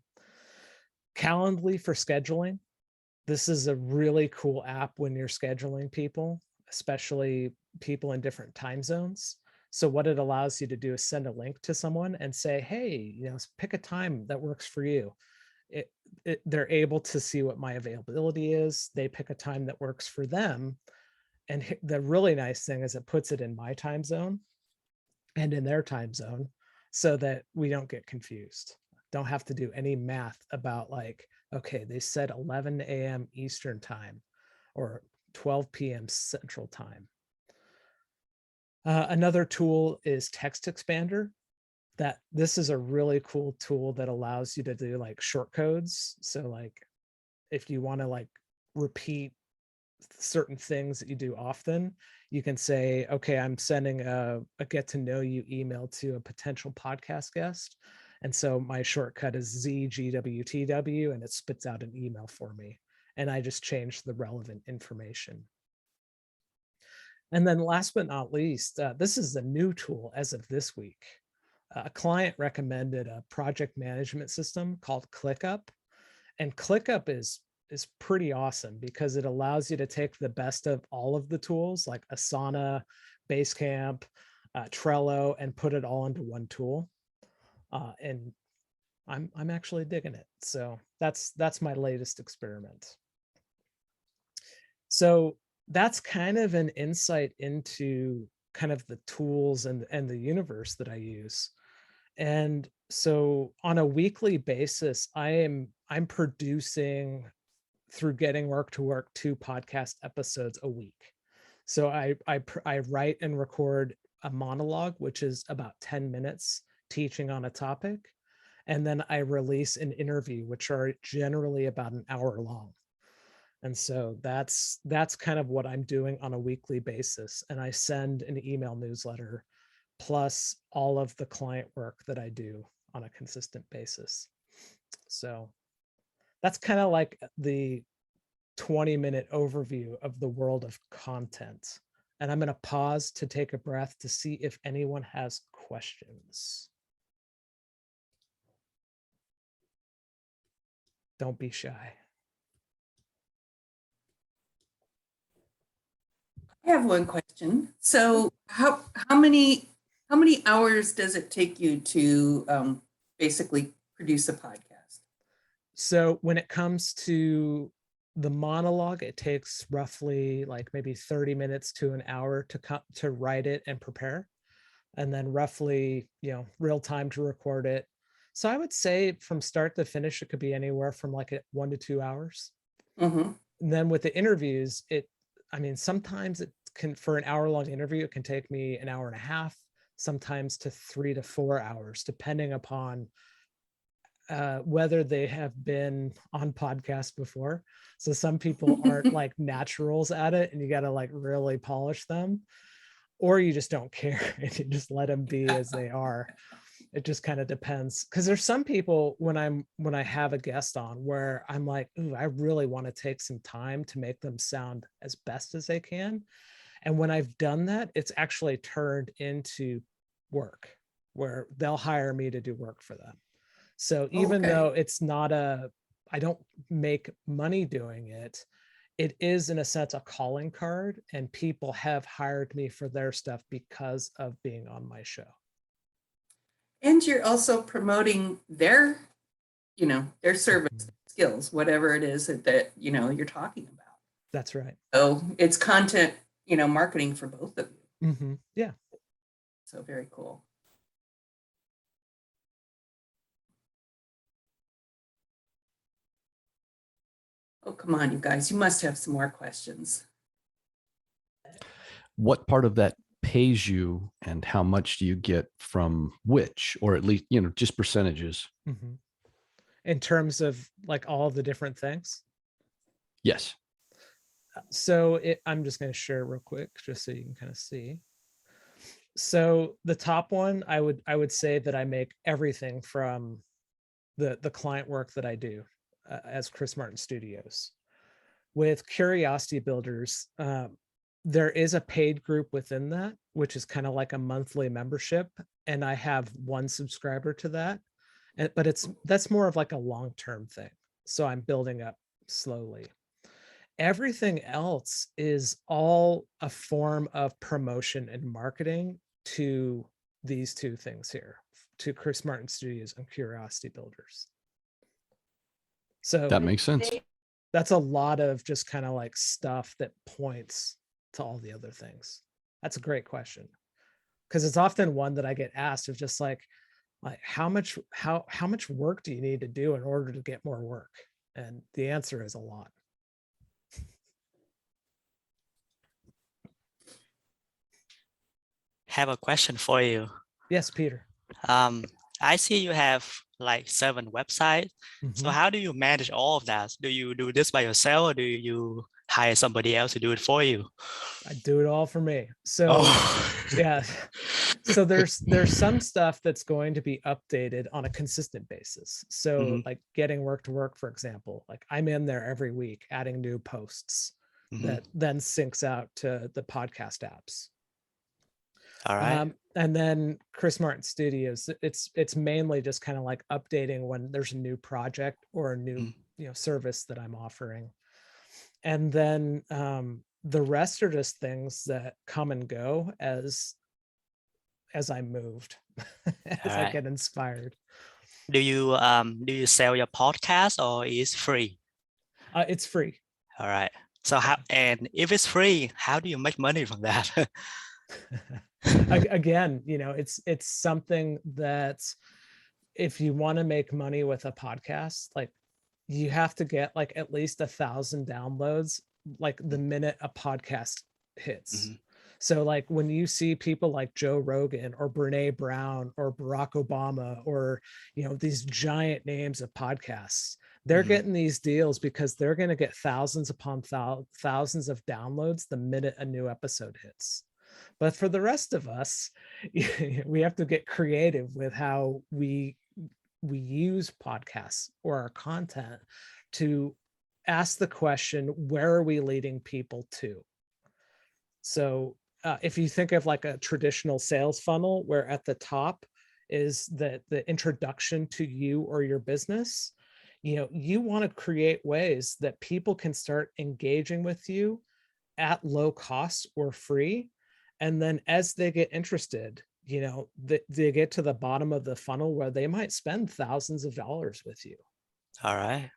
Calendly for scheduling. This is a really cool app when you're scheduling people, especially people in different time zones. So what it allows you to do is send a link to someone and say, hey, pick a time that works for you. They're able to see what my availability is. They pick a time that works for them. And the really nice thing is it puts it in my time zone and in their time zone so that we don't get confused. Don't have to do any math about like, okay, they said 11 a.m. Eastern time or 12 p.m. Central time. Another tool is Text Expander. This is a really cool tool that allows you to do like short codes. So like if you want to like repeat certain things that you do often, you can say, okay, I'm sending a get to know you email to a potential podcast guest. And so my shortcut is ZGWTW and it spits out an email for me. And I just change the relevant information. And then last but not least, this is a new tool as of this week. A client recommended a project management system called ClickUp. And ClickUp is pretty awesome because it allows you to take the best of all of the tools like Asana, Basecamp, Trello, and put it all into one tool. And I'm actually digging it. So that's my latest experiment. So that's kind of an insight into kind of the tools and the universe that I use. And so on a weekly basis, I'm producing through Getting Work to Work 2 podcast episodes a week. So I write and record a monologue, which is about 10 minutes teaching on a topic. And then I release an interview, which are generally about an hour long. And so that's kind of what I'm doing on a weekly basis. And I send an email newsletter plus all of the client work that I do on a consistent basis. So that's kind of like the 20-minute overview of the world of content. And I'm going to pause to take a breath to see if anyone has questions. Don't be shy. I have one question. So how many hours does it take you to basically produce a podcast? So when it comes to the monologue, it takes roughly like maybe 30 minutes to an hour to write it and prepare. And then roughly, real time to record it. So I would say from start to finish, it could be anywhere from like 1 to 2 hours. Mm-hmm. And then with the interviews, sometimes it can, for an hour-long interview, it can take me an hour and a half, sometimes to 3 to 4 hours, depending upon whether they have been on podcasts before. So some people aren't like naturals at it and you got to like really polish them, or you just don't care and you just let them be as they are. It just kind of depends. Because there's some people when I have a guest on where I'm like, ooh, I really want to take some time to make them sound as best as they can. And when I've done that, it's actually turned into work where they'll hire me to do work for them. So even though it's not I don't make money doing it, it is in a sense a calling card, and people have hired me for their stuff because of being on my show. And you're also promoting their, their service skills, whatever it is that you're talking about. That's right. So it's content, marketing for both of you. Yeah. So very cool. Oh, come on, you guys, you must have some more questions. What part of that pays you, and how much do you get from which, or at least, just percentages? In terms of like all the different things? Yes. So I'm just going to share real quick, just so you can kind of see. So the top one, I would say that I make everything from the client work that I do as Chris Martin Studios. With Curiosity Builders, there is a paid group within that, which is kind of like a monthly membership, and I have one subscriber to that. But that's more of like a long-term thing. So I'm building up slowly. Everything else is all a form of promotion and marketing to these two things here, to Chris Martin Studios and Curiosity Builders. So that makes sense. That's a lot of just kind of like stuff that points to all the other things. That's a great question, because it's often one that I get asked of, just like how much work do you need to do in order to get more work? And the answer is a lot. Have a question for you. Yes, Peter. I see you have like 7 websites. So how do you manage all of that? Do you do this by yourself, or do you hire somebody else to do it for you? I do it all for me. So yeah. So there's some stuff that's going to be updated on a consistent basis. So like getting work to work, for example, like I'm in there every week adding new posts that then syncs out to the podcast apps. All right. And then Chris Martin Studios, it's mainly just kind of like updating when there's a new project or a new service that I'm offering. And then the rest are just things that come and go as I moved, as I get inspired. Do you sell your podcast, or is free? It's free. All right. So and if it's free, how do you make money from that? Again, it's something that if you want to make money with a podcast, like you have to get like at least 1,000 downloads, like the minute a podcast hits. So like when you see people like Joe Rogan or Brene Brown or Barack Obama or, these giant names of podcasts, they're getting these deals because they're going to get thousands upon thousands of downloads the minute a new episode hits. But for the rest of us, we have to get creative with how we use podcasts or our content to ask the question, where are we leading people to? So if you think of like a traditional sales funnel, where at the top is the introduction to you or your business, you want to create ways that people can start engaging with you at low cost or free. And then as they get interested, they get to the bottom of the funnel where they might spend thousands of dollars with you. All right.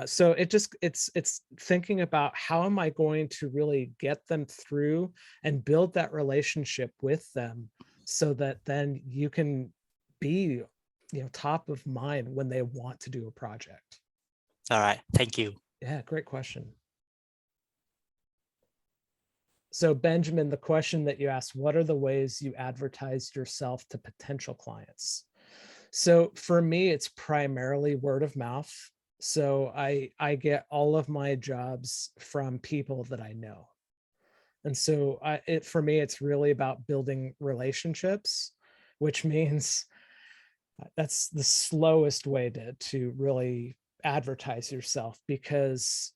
So it's thinking about, how am I going to really get them through and build that relationship with them, so that then you can be, top of mind when they want to do a project. All right. Thank you. Yeah, great question. So Benjamin, the question that you asked, what are the ways you advertise yourself to potential clients? So for me, it's primarily word of mouth. So I get all of my jobs from people that I know. And so for me, it's really about building relationships, which means that's the slowest way to really advertise yourself, because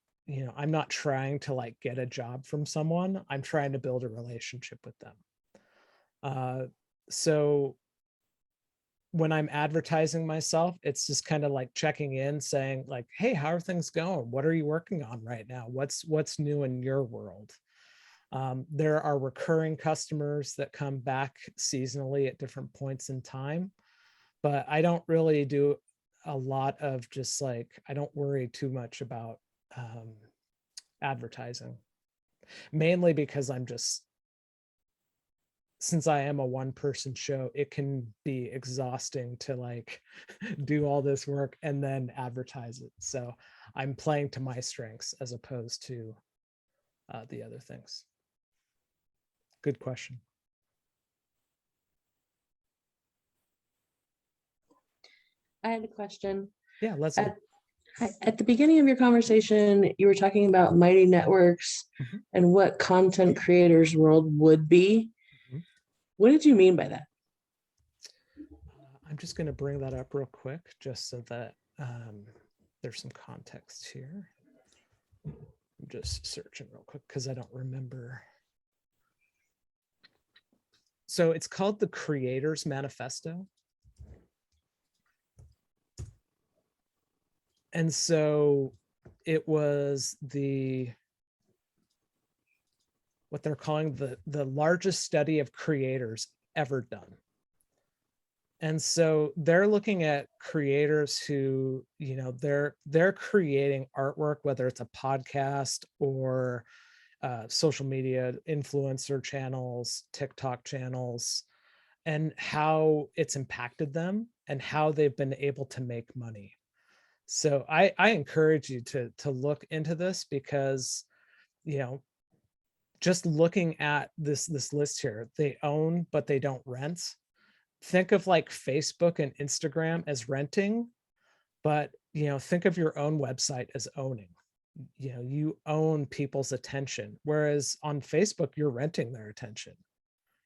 I'm not trying to like get a job from someone. I'm trying to build a relationship with them. So when I'm advertising myself, it's just kind of like checking in, saying like, hey, how are things going? What are you working on right now? What's new in your world? There are recurring customers that come back seasonally at different points in time, but I don't really do a lot of just like, I don't worry too much about advertising, mainly because since I am a one-person show, it can be exhausting to like do all this work and then advertise it. So I'm playing to my strengths as opposed to the other things. Good question. I had a question. Yeah, Leslie. At the beginning of your conversation, you were talking about Mighty Networks Mhm. and what content creators world would be. Mhm. What did you mean by that? I'm just going to bring that up real quick, just so that there's some context here. I'm just searching real quick because I don't remember. So it's called the Creators Manifesto. And so it was what they're calling the largest study of creators ever done. And so they're looking at creators who, you know, they're creating artwork, whether it's a podcast or social media influencer channels, TikTok channels, and how it's impacted them and how they've been able to make money. So I encourage you to look into this because, you know, just looking at this list here, they own, but they don't rent. Think of like Facebook and Instagram as renting, but, you know, think of your own website as owning. You know, you own people's attention, whereas on Facebook, you're renting their attention.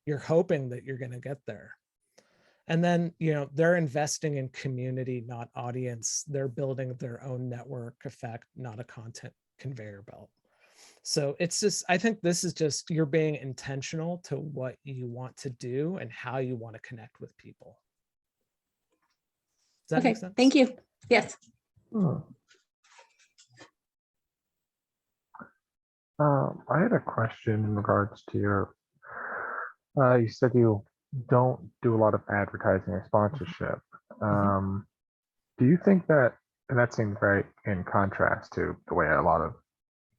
You're hoping that you're going to get there. And then, you know, they're investing in community, not audience. They're building their own network effect, not a content conveyor belt. So it's just, I think this is just, you're being intentional to what you want to do and how you want to connect with people. Does that make sense? Thank you. Yes. I had a question in regards to your, you said you don't do a lot of advertising or sponsorship. Do you think that, and that seems very in contrast to the way a lot of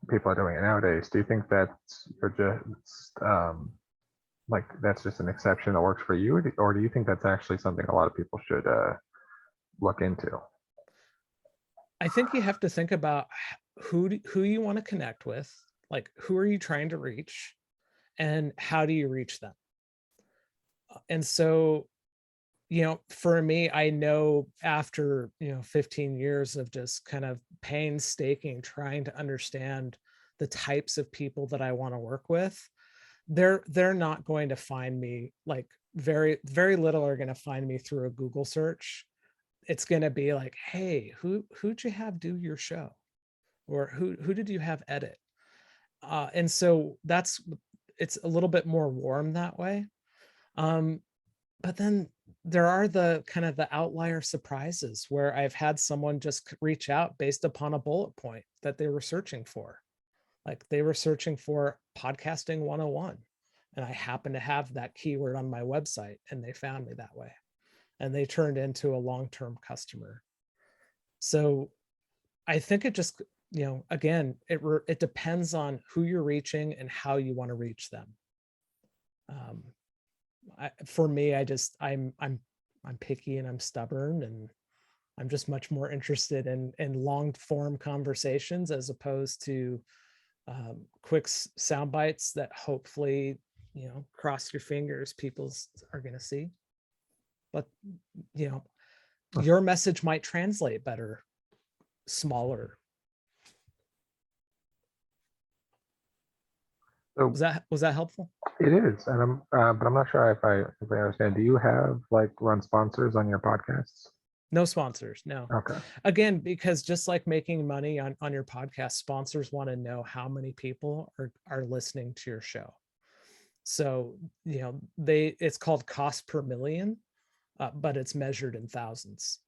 people are doing it nowadays, do you think that's you're just like that's just an exception that works for you, or do you think that's actually something a lot of people should look into? I think you have to think about who you want to connect with, like who are you trying to reach, and how do you reach them? And so, you know, for me, I know after, you know, 15 years of just kind of painstaking trying to understand the types of people that I want to work with, they're not going to find me, like very little are going to find me through a Google search. It's going to be like, hey, who'd you have do your show, or who did you have edit? And so it's a little bit more warm that way. But then there are the kind of the outlier surprises where I've had someone just reach out based upon a bullet point that they were searching for. Like they were searching for podcasting 101, and I happen to have that keyword on my website, and they found me that way, and they turned into a long-term customer. So I think it just, you know, again, it depends on who you're reaching and how you want to reach them. For me, I'm picky and I'm stubborn, and I'm just much more interested in long form conversations as opposed to quick sound bites that hopefully, you know, cross your fingers, people are going to see. But, you know, your message might translate better, smaller. So Was that helpful? it is, and but I'm not sure if I understand. Do you have like run sponsors on your podcasts? No sponsors, no. Okay. Again, because just like making money on your podcast, sponsors want to know how many people are listening to your show. So, you know, it's called cost per million. but it's measured in thousands.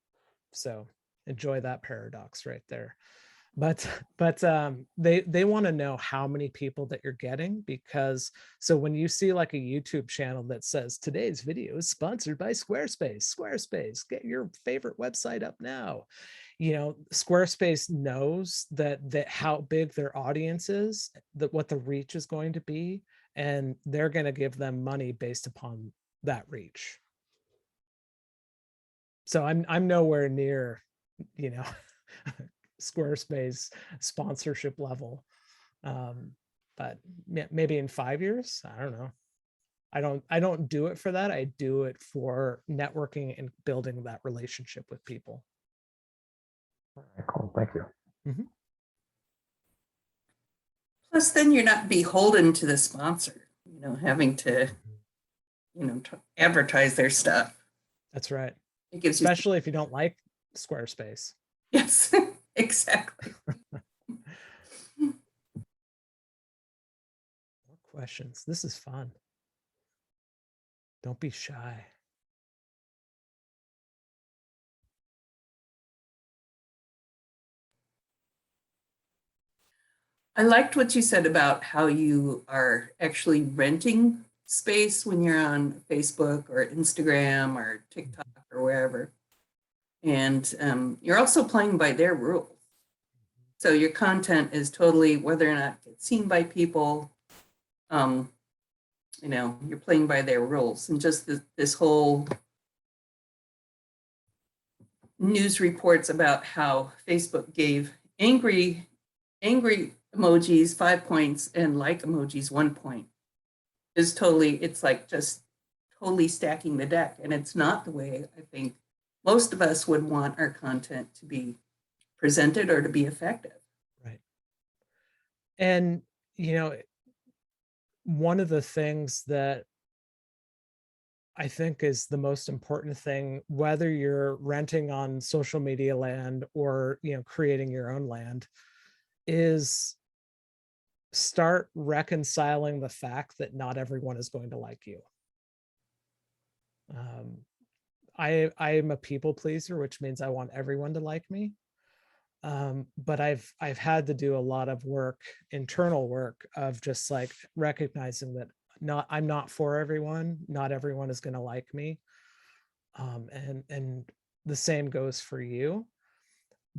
So enjoy that paradox right there. But they want to know how many people that you're getting, because so when you see like a YouTube channel that says today's video is sponsored by Squarespace, get your favorite website up now. You know, Squarespace knows that how big their audience is, that what the reach is going to be, and they're going to give them money based upon that reach. So I'm nowhere near, you know, Squarespace sponsorship level. But maybe in 5 years, I don't know. I don't do it for that. I do it for networking and building that relationship with people. All right, cool. Thank you. Mm-hmm. Plus, then you're not beholden to the sponsor, you know, having to, you know, advertise their stuff. That's right. It gives you, especially if you don't like Squarespace. yes, exactly. More questions. This is fun. Don't be shy. I liked what you said about how you are actually renting space when you're on Facebook or Instagram or TikTok or wherever. And you're also playing by their rules. So your content is totally, whether or not it's seen by people, you know, you're playing by their rules. And just this whole news reports about how Facebook gave angry emojis 5 points and like emojis 1 point is totally, it's like just totally stacking the deck. And it's not the way I think most of us would want our content to be presented or to be effective. Right. And, you know, one of the things that I think is the most important thing, whether you're renting on social media land or, you know, creating your own land, is start reconciling the fact that not everyone is going to like you. I am a people pleaser, which means I want everyone to like me. But I've had to do a lot of work, internal work, of just like recognizing that I'm not for everyone. Not everyone is going to like me. And the same goes for you.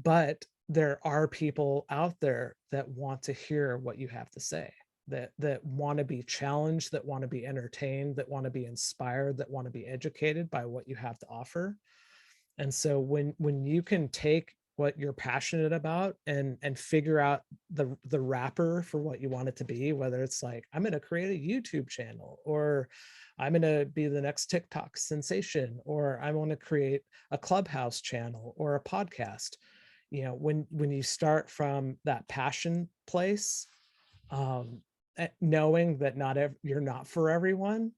But there are people out there that want to hear what you have to say, that want to be challenged, that want to be entertained, that want to be inspired, that want to be educated by what you have to offer. And so when you can take what you're passionate about and figure out the wrapper for what you want it to be, whether it's like, I'm going to create a YouTube channel, or I'm going to be the next TikTok sensation, or I want to create a Clubhouse channel or a podcast. You know, when you start from that passion place, knowing that you're not for everyone,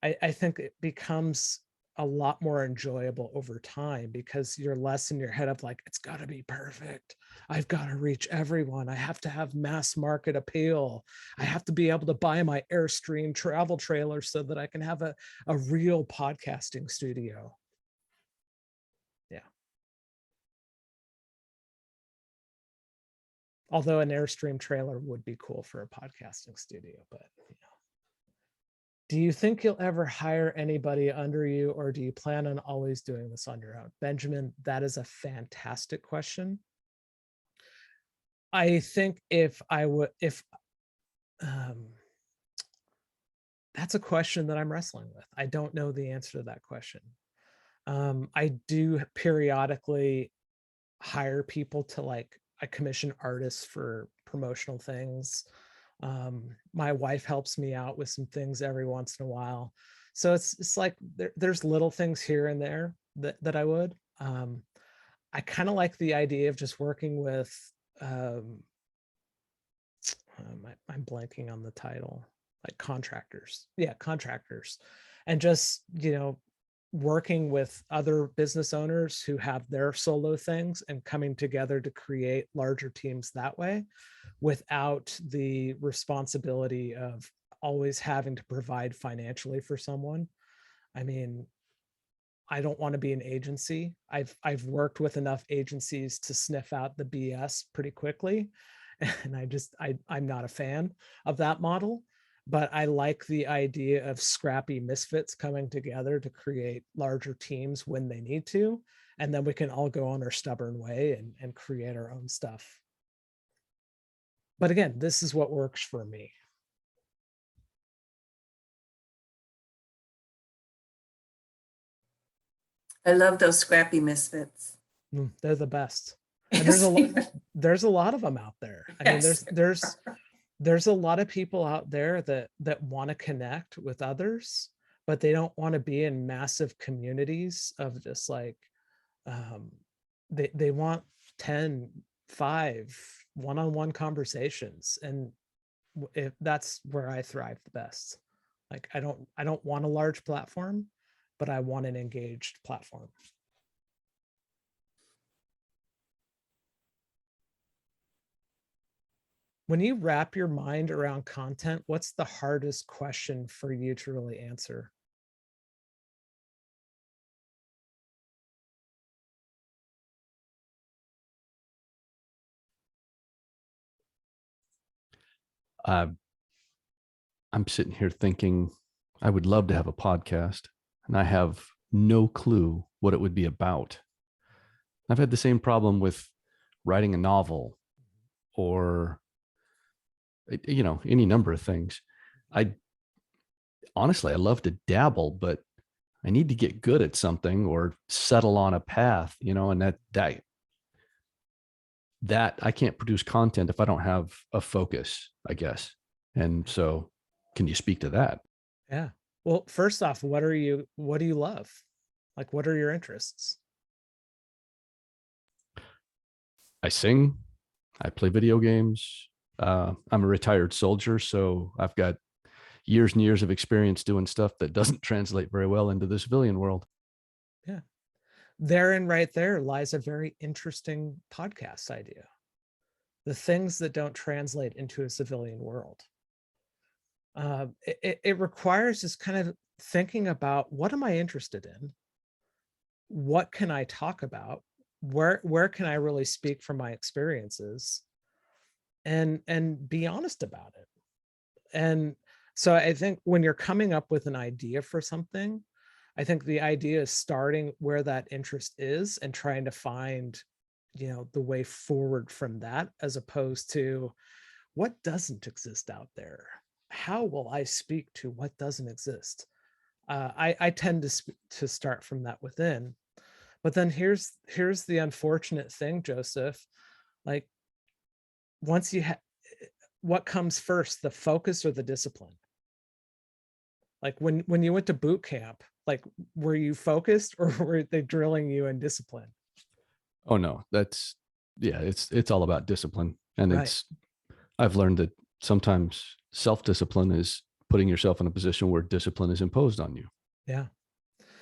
I think it becomes a lot more enjoyable over time, because you're less in your head of like, it's got to be perfect. I've got to reach everyone. I have to have mass market appeal. I have to be able to buy my Airstream travel trailer so that I can have a real podcasting studio. Yeah. Although an Airstream trailer would be cool for a podcasting studio, but you know. Do you think you'll ever hire anybody under you, or do you plan on always doing this on your own? Benjamin, that is a fantastic question. I think that's a question that I'm wrestling with. I don't know the answer to that question. I do periodically hire people to, like, I commission artists for promotional things. My wife helps me out with some things every once in a while. So it's like there's little things here and there that I would. I kind of like the idea of just working with, I'm blanking on the title, like contractors. Yeah, contractors. And just, you know, working with other business owners who have their solo things and coming together to create larger teams that way, without the responsibility of always having to provide financially for someone. I mean, I don't want to be an agency. I've worked with enough agencies to sniff out the BS pretty quickly. And I'm not a fan of that model, but I like the idea of scrappy misfits coming together to create larger teams when they need to. And then we can all go on our stubborn way and create our own stuff. But again, this is what works for me. I love those scrappy misfits. They're the best. And there's a lot of them out there. I mean, there's a lot of people out there that want to connect with others, but they don't want to be in massive communities of just like, they want 10, 5 one-on-one conversations. And if that's where I thrive the best. Like, I don't want a large platform, but I want an engaged platform. When you wrap your mind around content, what's the hardest question for you to really answer? I'm sitting here thinking I would love to have a podcast, and I have no clue what it would be about. I've had the same problem with writing a novel or, any number of things. Honestly, I love to dabble, but I need to get good at something or settle on a path, and that I can't produce content if I don't have a focus, I guess. And so, can you speak to that? Yeah. Well, first off, what do you love? Like, what are your interests? I sing, I play video games. I'm a retired soldier, so I've got years and years of experience doing stuff that doesn't translate very well into the civilian world. Yeah. Therein right there lies a very interesting podcast idea. The things that don't translate into a civilian world. It requires this kind of thinking about, what am I interested in? What can I talk about? Where can I really speak from my experiences? And be honest about it. And so I think when you're coming up with an idea for something, I think the idea is starting where that interest is and trying to find, the way forward from that, as opposed to what doesn't exist out there. How will I speak to what doesn't exist? I tend to start from that within. But then here's the unfortunate thing, Joseph. Like, once you what comes first, the focus or the discipline? Like, when you went to boot camp, like, were you focused or were they drilling you in discipline? Oh no, it's all about discipline. And Right. I've learned that sometimes self-discipline is putting yourself in a position where discipline is imposed on you. Yeah.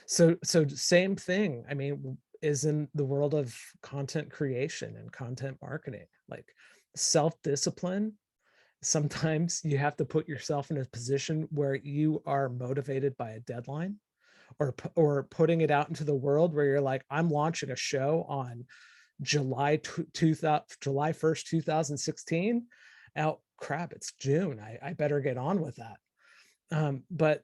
So same thing, I mean, is in the world of content creation and content marketing. Like, self-discipline, sometimes you have to put yourself in a position where you are motivated by a deadline, or putting it out into the world where you're like, I'm launching a show on July 1st, 2016. Oh crap, it's June. I better get on with that. But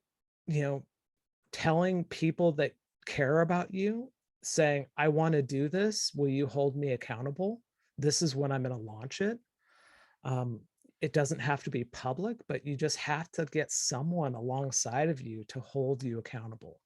telling people that care about you, saying, I want to do this, will you hold me accountable? This is when I'm going to launch it. It doesn't have to be public, but you just have to get someone alongside of you to hold you accountable.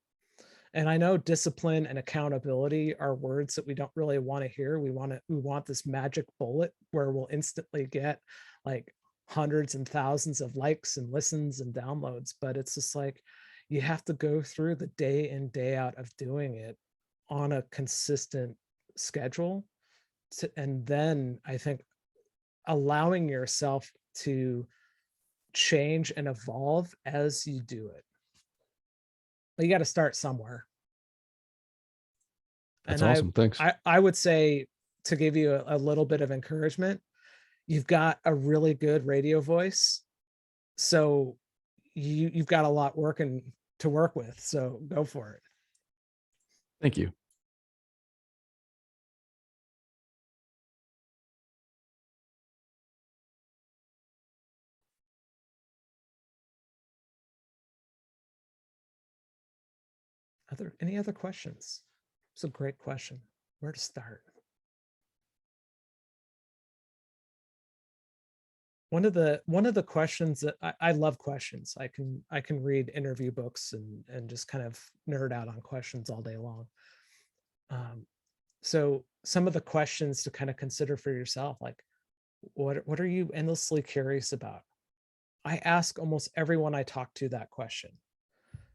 And I know discipline and accountability are words that we don't really want to hear. We want this magic bullet where we'll instantly get like hundreds and thousands of likes and listens and downloads. But it's just like, you have to go through the day in, day out of doing it on a consistent schedule. And then I think allowing yourself to change and evolve as you do it. But you got to start somewhere. That's and awesome. Thanks. I would say, to give you a little bit of encouragement, you've got a really good radio voice. So you've got a lot to work with. So go for it. Thank you. Any other questions? It's a great question. Where to start? One of the questions that I love questions. I can read interview books and just kind of nerd out on questions all day long. So some of the questions to kind of consider for yourself, like what are you endlessly curious about? I ask almost everyone I talk to that question,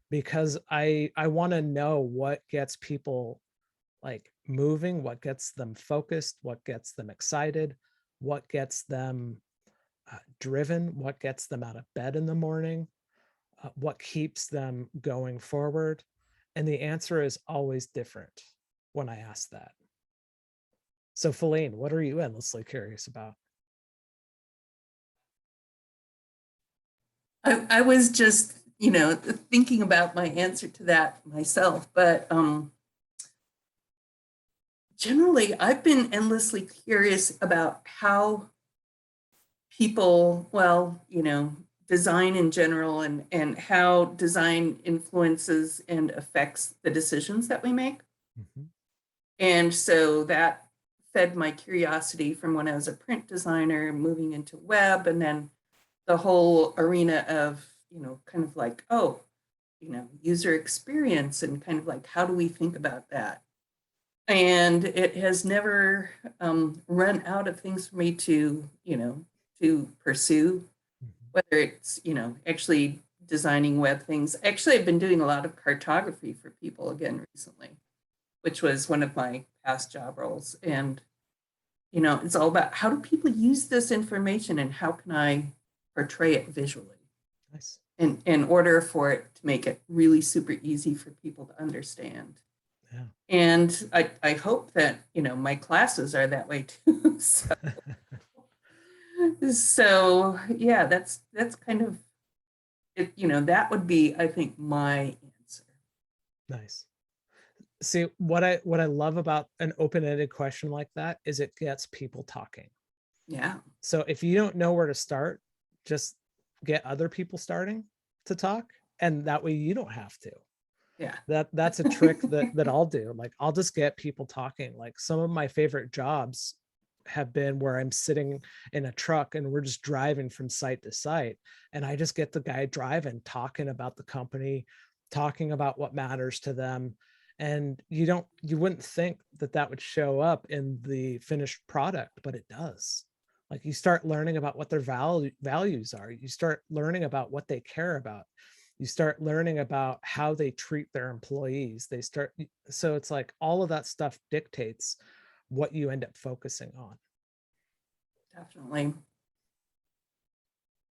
because I want to know what gets people like moving, what gets them focused, what gets them excited, what gets them driven, what gets them out of bed in the morning, what keeps them going forward. And the answer is always different when I ask that. So Feline, what are you endlessly curious about? I was just, thinking about my answer to that myself, but generally I've been endlessly curious about how people, design in general and how design influences and affects the decisions that we make. Mhm. And so that fed my curiosity from when I was a print designer, moving into web, and then the whole arena of, kind of like, user experience and kind of like, how do we think about that? And it has never run out of things for me to pursue, whether it's, actually designing web things. Actually, I've been doing a lot of cartography for people again recently, which was one of my past job roles. And, it's all about how do people use this information and how can I portray it visually Nice. in order for it to make it really super easy for people to understand. Yeah. And I hope that, my classes are that way too. So yeah, that's kind of it, that would be, I think, my answer. Nice. See, what I love about an open-ended question like that is it gets people talking. Yeah. So if you don't know where to start, just get other people starting to talk, and that way you don't have to. Yeah. That's a trick that I'll do. Like, I'll just get people talking. Like, some of my favorite jobs have been where I'm sitting in a truck and we're just driving from site to site, and I just get the guy driving, talking about the company, talking about what matters to them. And you wouldn't think that would show up in the finished product, but it does. Like, you start learning about what their values are. You start learning about what they care about. You start learning about how they treat their employees. So it's like all of that stuff dictates what you end up focusing on. Definitely.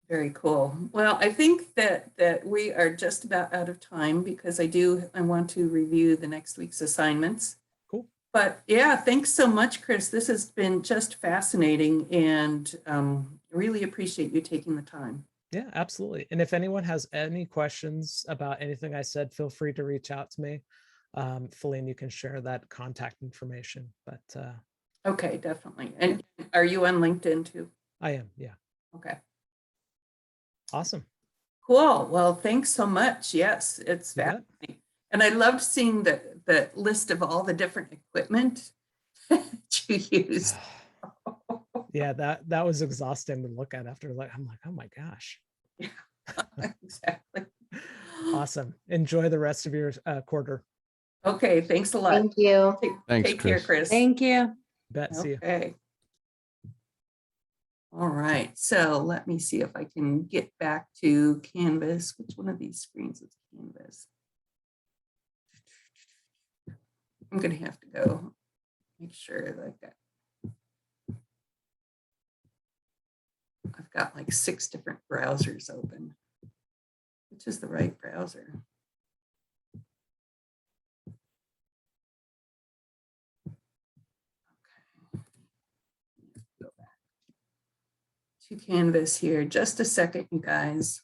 Very cool. Well, I think that we are just about out of time because I want to review the next week's assignments. Cool. But yeah, thanks so much, Chris. This has been just fascinating, and really appreciate you taking the time. Yeah, absolutely. And if anyone has any questions about anything I said, feel free to reach out to me. Feline, you can share that contact information. But Okay, definitely. And are you on LinkedIn too? I am, yeah. Okay. Awesome. Cool. Well, thanks so much. Yes, it's You bet. fascinating. And I loved seeing the list of all the different equipment that you used. Yeah, that was exhausting to look at after. I'm like, oh my gosh. Yeah, exactly. Awesome. Enjoy the rest of your quarter. Okay, thanks a lot. Thank you. Thanks, Take care, Chris. Chris. Thank you. Bet. See you. Okay. All right, so let me see if I can get back to Canvas. Which one of these screens is Canvas? I'm gonna have to go make sure that I've got like 6 different browsers open. Which is the right browser? Okay. Go back to Canvas here. Just a second, you guys.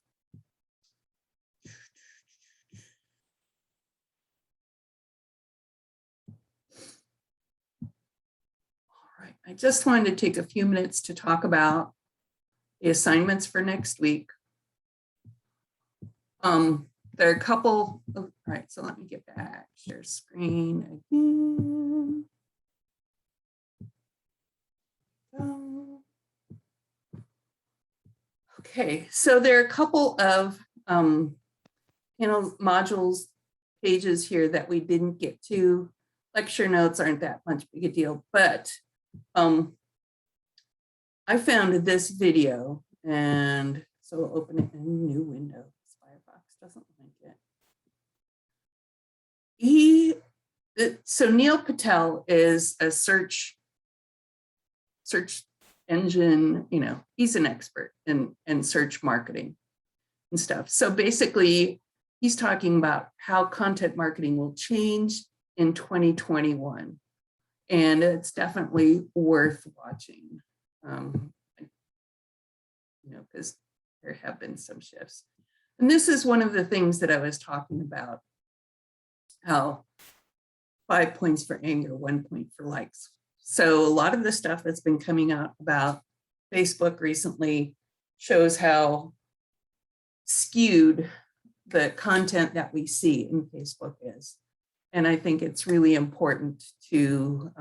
I just wanted to take a few minutes to talk about the assignments for next week. There are a couple of, all right, so let me get back, share screen again. Okay, so there are a couple of panel modules pages here that we didn't get to. Lecture notes aren't that much big a deal, but I found this video, and so we'll open it in a new window. Firefox doesn't like it. So Neil Patel is a search engine, he's an expert in search marketing and stuff. So basically, he's talking about how content marketing will change in 2021. And it's definitely worth watching, because there have been some shifts. And this is one of the things that I was talking about, how 5 points for anger, 1 point for likes. So a lot of the stuff that's been coming out about Facebook recently shows how skewed the content that we see in Facebook is. And I think it's really important to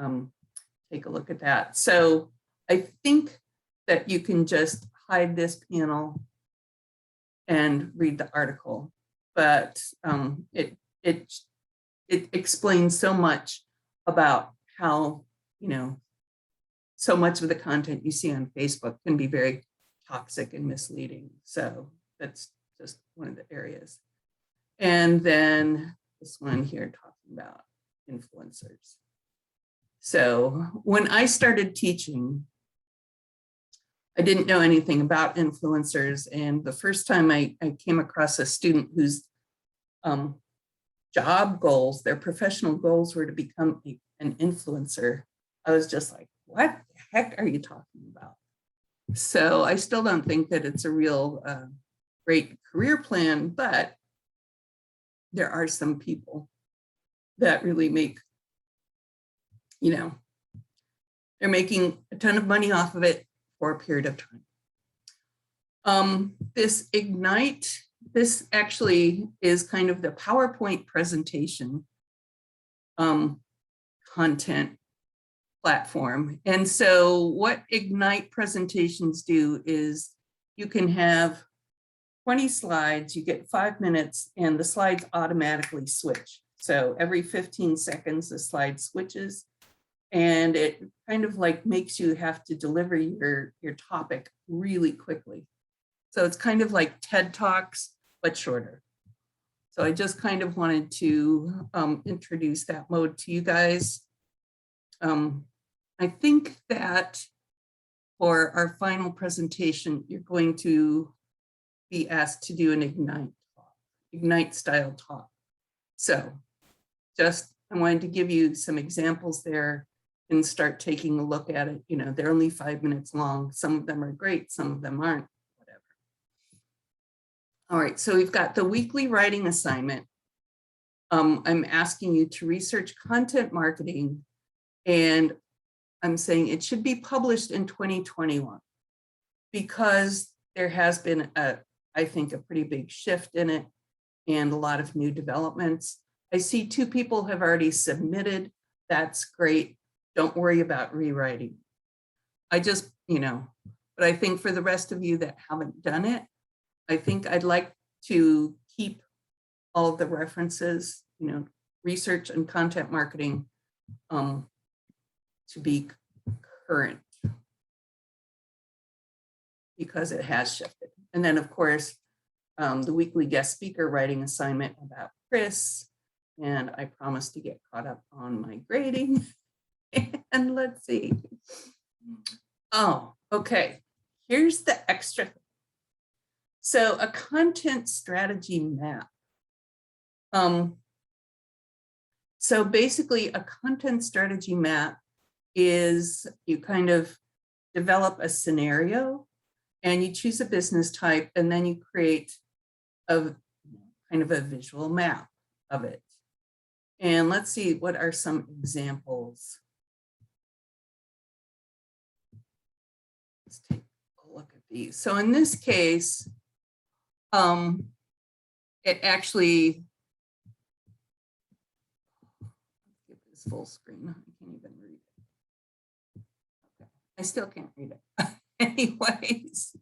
take a look at that. So I think that you can just hide this panel and read the article, but it explains so much about how, so much of the content you see on Facebook can be very toxic and misleading. So that's just one of the areas. And then this one here talking about influencers. So when I started teaching, I didn't know anything about influencers. And the first time I came across a student whose job goals, their professional goals were to become an influencer, I was just like, what the heck are you talking about? So I still don't think that it's a real great career plan, but there are some people that really make, they're making a ton of money off of it for a period of time. This Ignite, this actually is kind of the PowerPoint presentation content platform. And so what Ignite presentations do is you can have 20 slides, you get 5 minutes, and the slides automatically switch. So every 15 seconds, the slide switches, and it kind of like makes you have to deliver your topic really quickly. So it's kind of like TED Talks, but shorter. So I just kind of wanted to introduce that mode to you guys. I think that for our final presentation, you're going to be asked to do an Ignite style talk. So just, I wanted to give you some examples there and start taking a look at it. They're only 5 minutes long. Some of them are great, some of them aren't, whatever. All right, so we've got the weekly writing assignment. I'm asking you to research content marketing, and I'm saying it should be published in 2021 because there has been I think a pretty big shift in it and a lot of new developments. I see 2 people have already submitted. That's great. Don't worry about rewriting. I just, but I think for the rest of you that haven't done it, I think I'd like to keep all of the references, research and content marketing to be current because it has shifted. And then of course, the weekly guest speaker writing assignment about Chris, and I promised to get caught up on my grading. And let's see. Oh, okay. Here's the extra. So a content strategy map. So basically a content strategy map is you kind of develop a scenario and you choose a business type and then you create a kind of a visual map of it. And let's see, what are some examples? Let's take a look at these. So in this case, it actually, give this full screen. I can't even read it. Okay. I still can't read it. Anyways,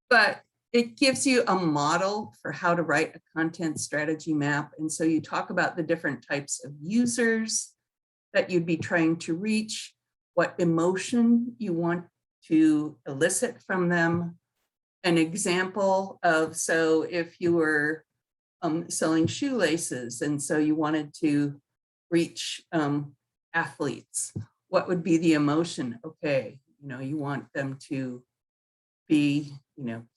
but it gives you a model for how to write a content strategy map. And so you talk about the different types of users that you'd be trying to reach, what emotion you want to elicit from them. An example of, so if you were selling shoelaces and so you wanted to reach athletes, what would be the emotion? Okay, you want them to be,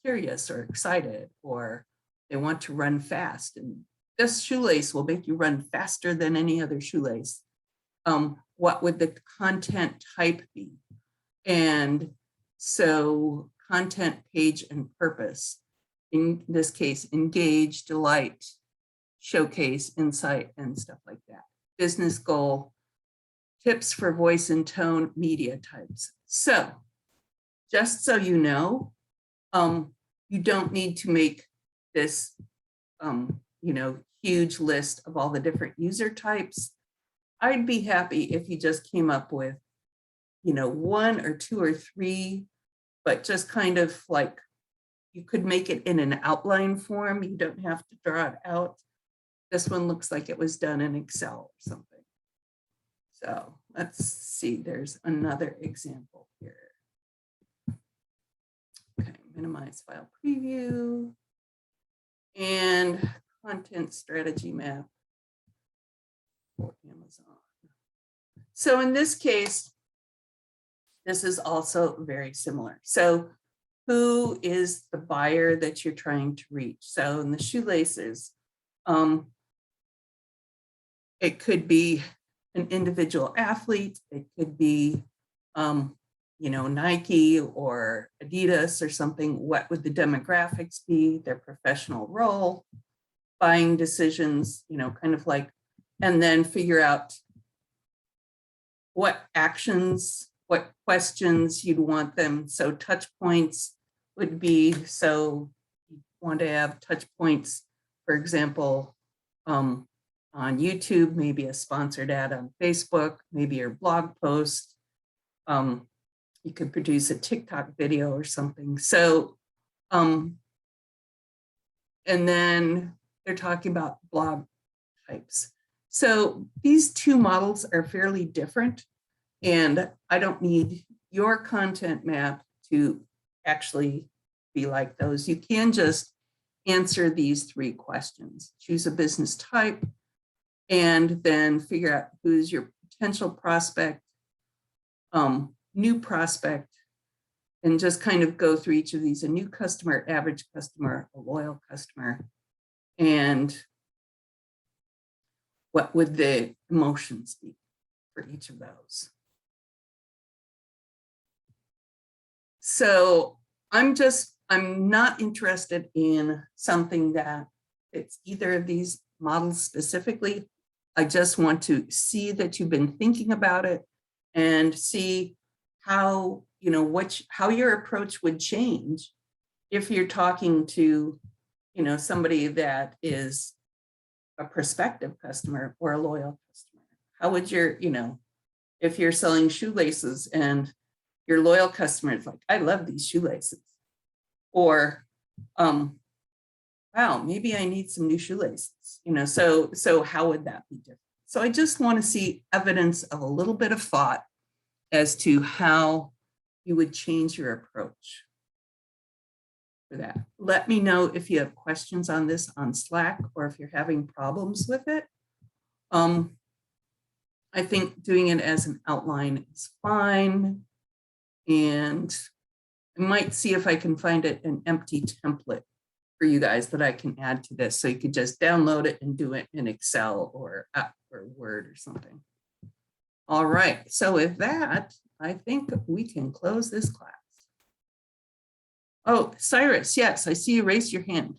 curious or excited, or they want to run fast. And this shoelace will make you run faster than any other shoelace. What would the content type be? And so content, page, and purpose. In this case, engage, delight, showcase, insight, and stuff like that. Business goal, tips for voice and tone, media types. So just so you know, you don't need to make this, huge list of all the different user types. I'd be happy if you just came up with, 1 or 2 or 3, but just kind of like, you could make it in an outline form. You don't have to draw it out. This one looks like it was done in Excel or something. So let's see, there's another example here. Okay, minimize file preview and content strategy map for Amazon. So in this case, this is also very similar. So who is the buyer that you're trying to reach? So in the shoelaces, it could be an individual athlete. It could be, Nike or Adidas or something. What would the demographics be? Their professional role, buying decisions, kind of like, and then figure out what actions, what questions you'd want them. So touch points would be, so you want to have touch points, for example, on YouTube, maybe a sponsored ad on Facebook, maybe your blog post. You could produce a TikTok video or something. So, and then they're talking about blog types. So these two models are fairly different, and I don't need your content map to actually be like those. You can just answer these 3 questions. Choose a business type, and then figure out who's your potential prospect, new prospect, and just kind of go through each of these: a new customer, average customer, a loyal customer, and what would the emotions be for each of those. So I'm not interested in something that it's either of these models specifically. I just want to see that you've been thinking about it and see how, how your approach would change if you're talking to, somebody that is a prospective customer or a loyal customer. How would your, if you're selling shoelaces and your loyal customer is like, I love these shoelaces. Or, wow, maybe I need some new shoelaces, so how would that be different? So I just want to see evidence of a little bit of thought as to how you would change your approach for that. Let me know if you have questions on this on Slack, or if you're having problems with it. I think doing it as an outline is fine. And I might see if I can find an empty template for you guys that I can add to this, so you could just download it and do it in Excel or Word or something. All right, so with that, I think we can close this class. Oh, Cyrus, yes, I see you raised your hand.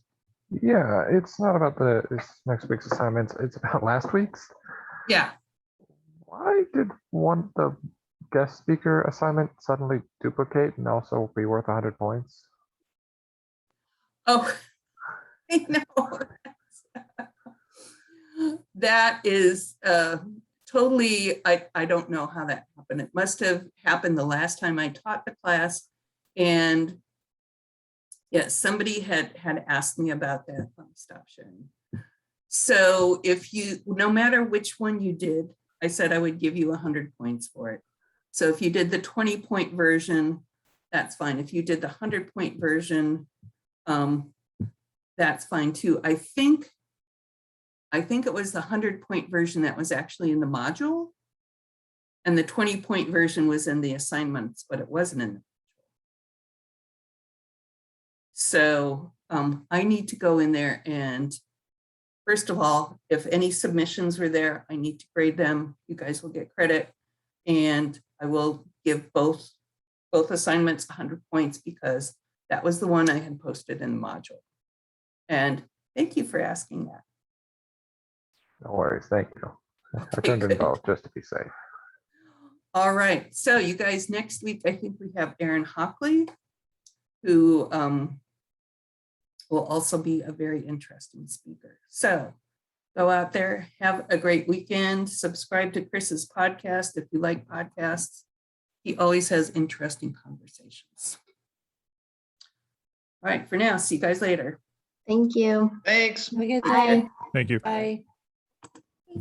Yeah, it's not about this next week's assignments. It's about last week's. Yeah. Why did the guest speaker assignment suddenly duplicate and also be worth 100 points? Oh, I know. That is totally, I don't know how that happened. It must have happened the last time I taught the class. And yes, somebody had asked me about that. Let me stop sharing. So if you, no matter which one you did, I said I would give you 100 points for it. So if you did the 20-point version, that's fine. If you did the 100-point version, that's fine too. I think it was the 100-point version that was actually in the module, and the 20-point version was in the assignments, but it wasn't in the module. So I need to go in there and, first of all, if any submissions were there, I need to grade them. You guys will get credit, and I will give both assignments 100 points because that was the one I had posted in the module. And thank you for asking that. No worries, thank you. I Okay, turned in good. both just to be safe. All right, so you guys, next week, I think we have Aaron Hockley, who will also be a very interesting speaker. So go out there, have a great weekend, subscribe to Chris's podcast if you like podcasts. He always has interesting conversations. All right, for now, see you guys later. Thank you. Thanks. Have a good Bye. day. Thank you. Bye.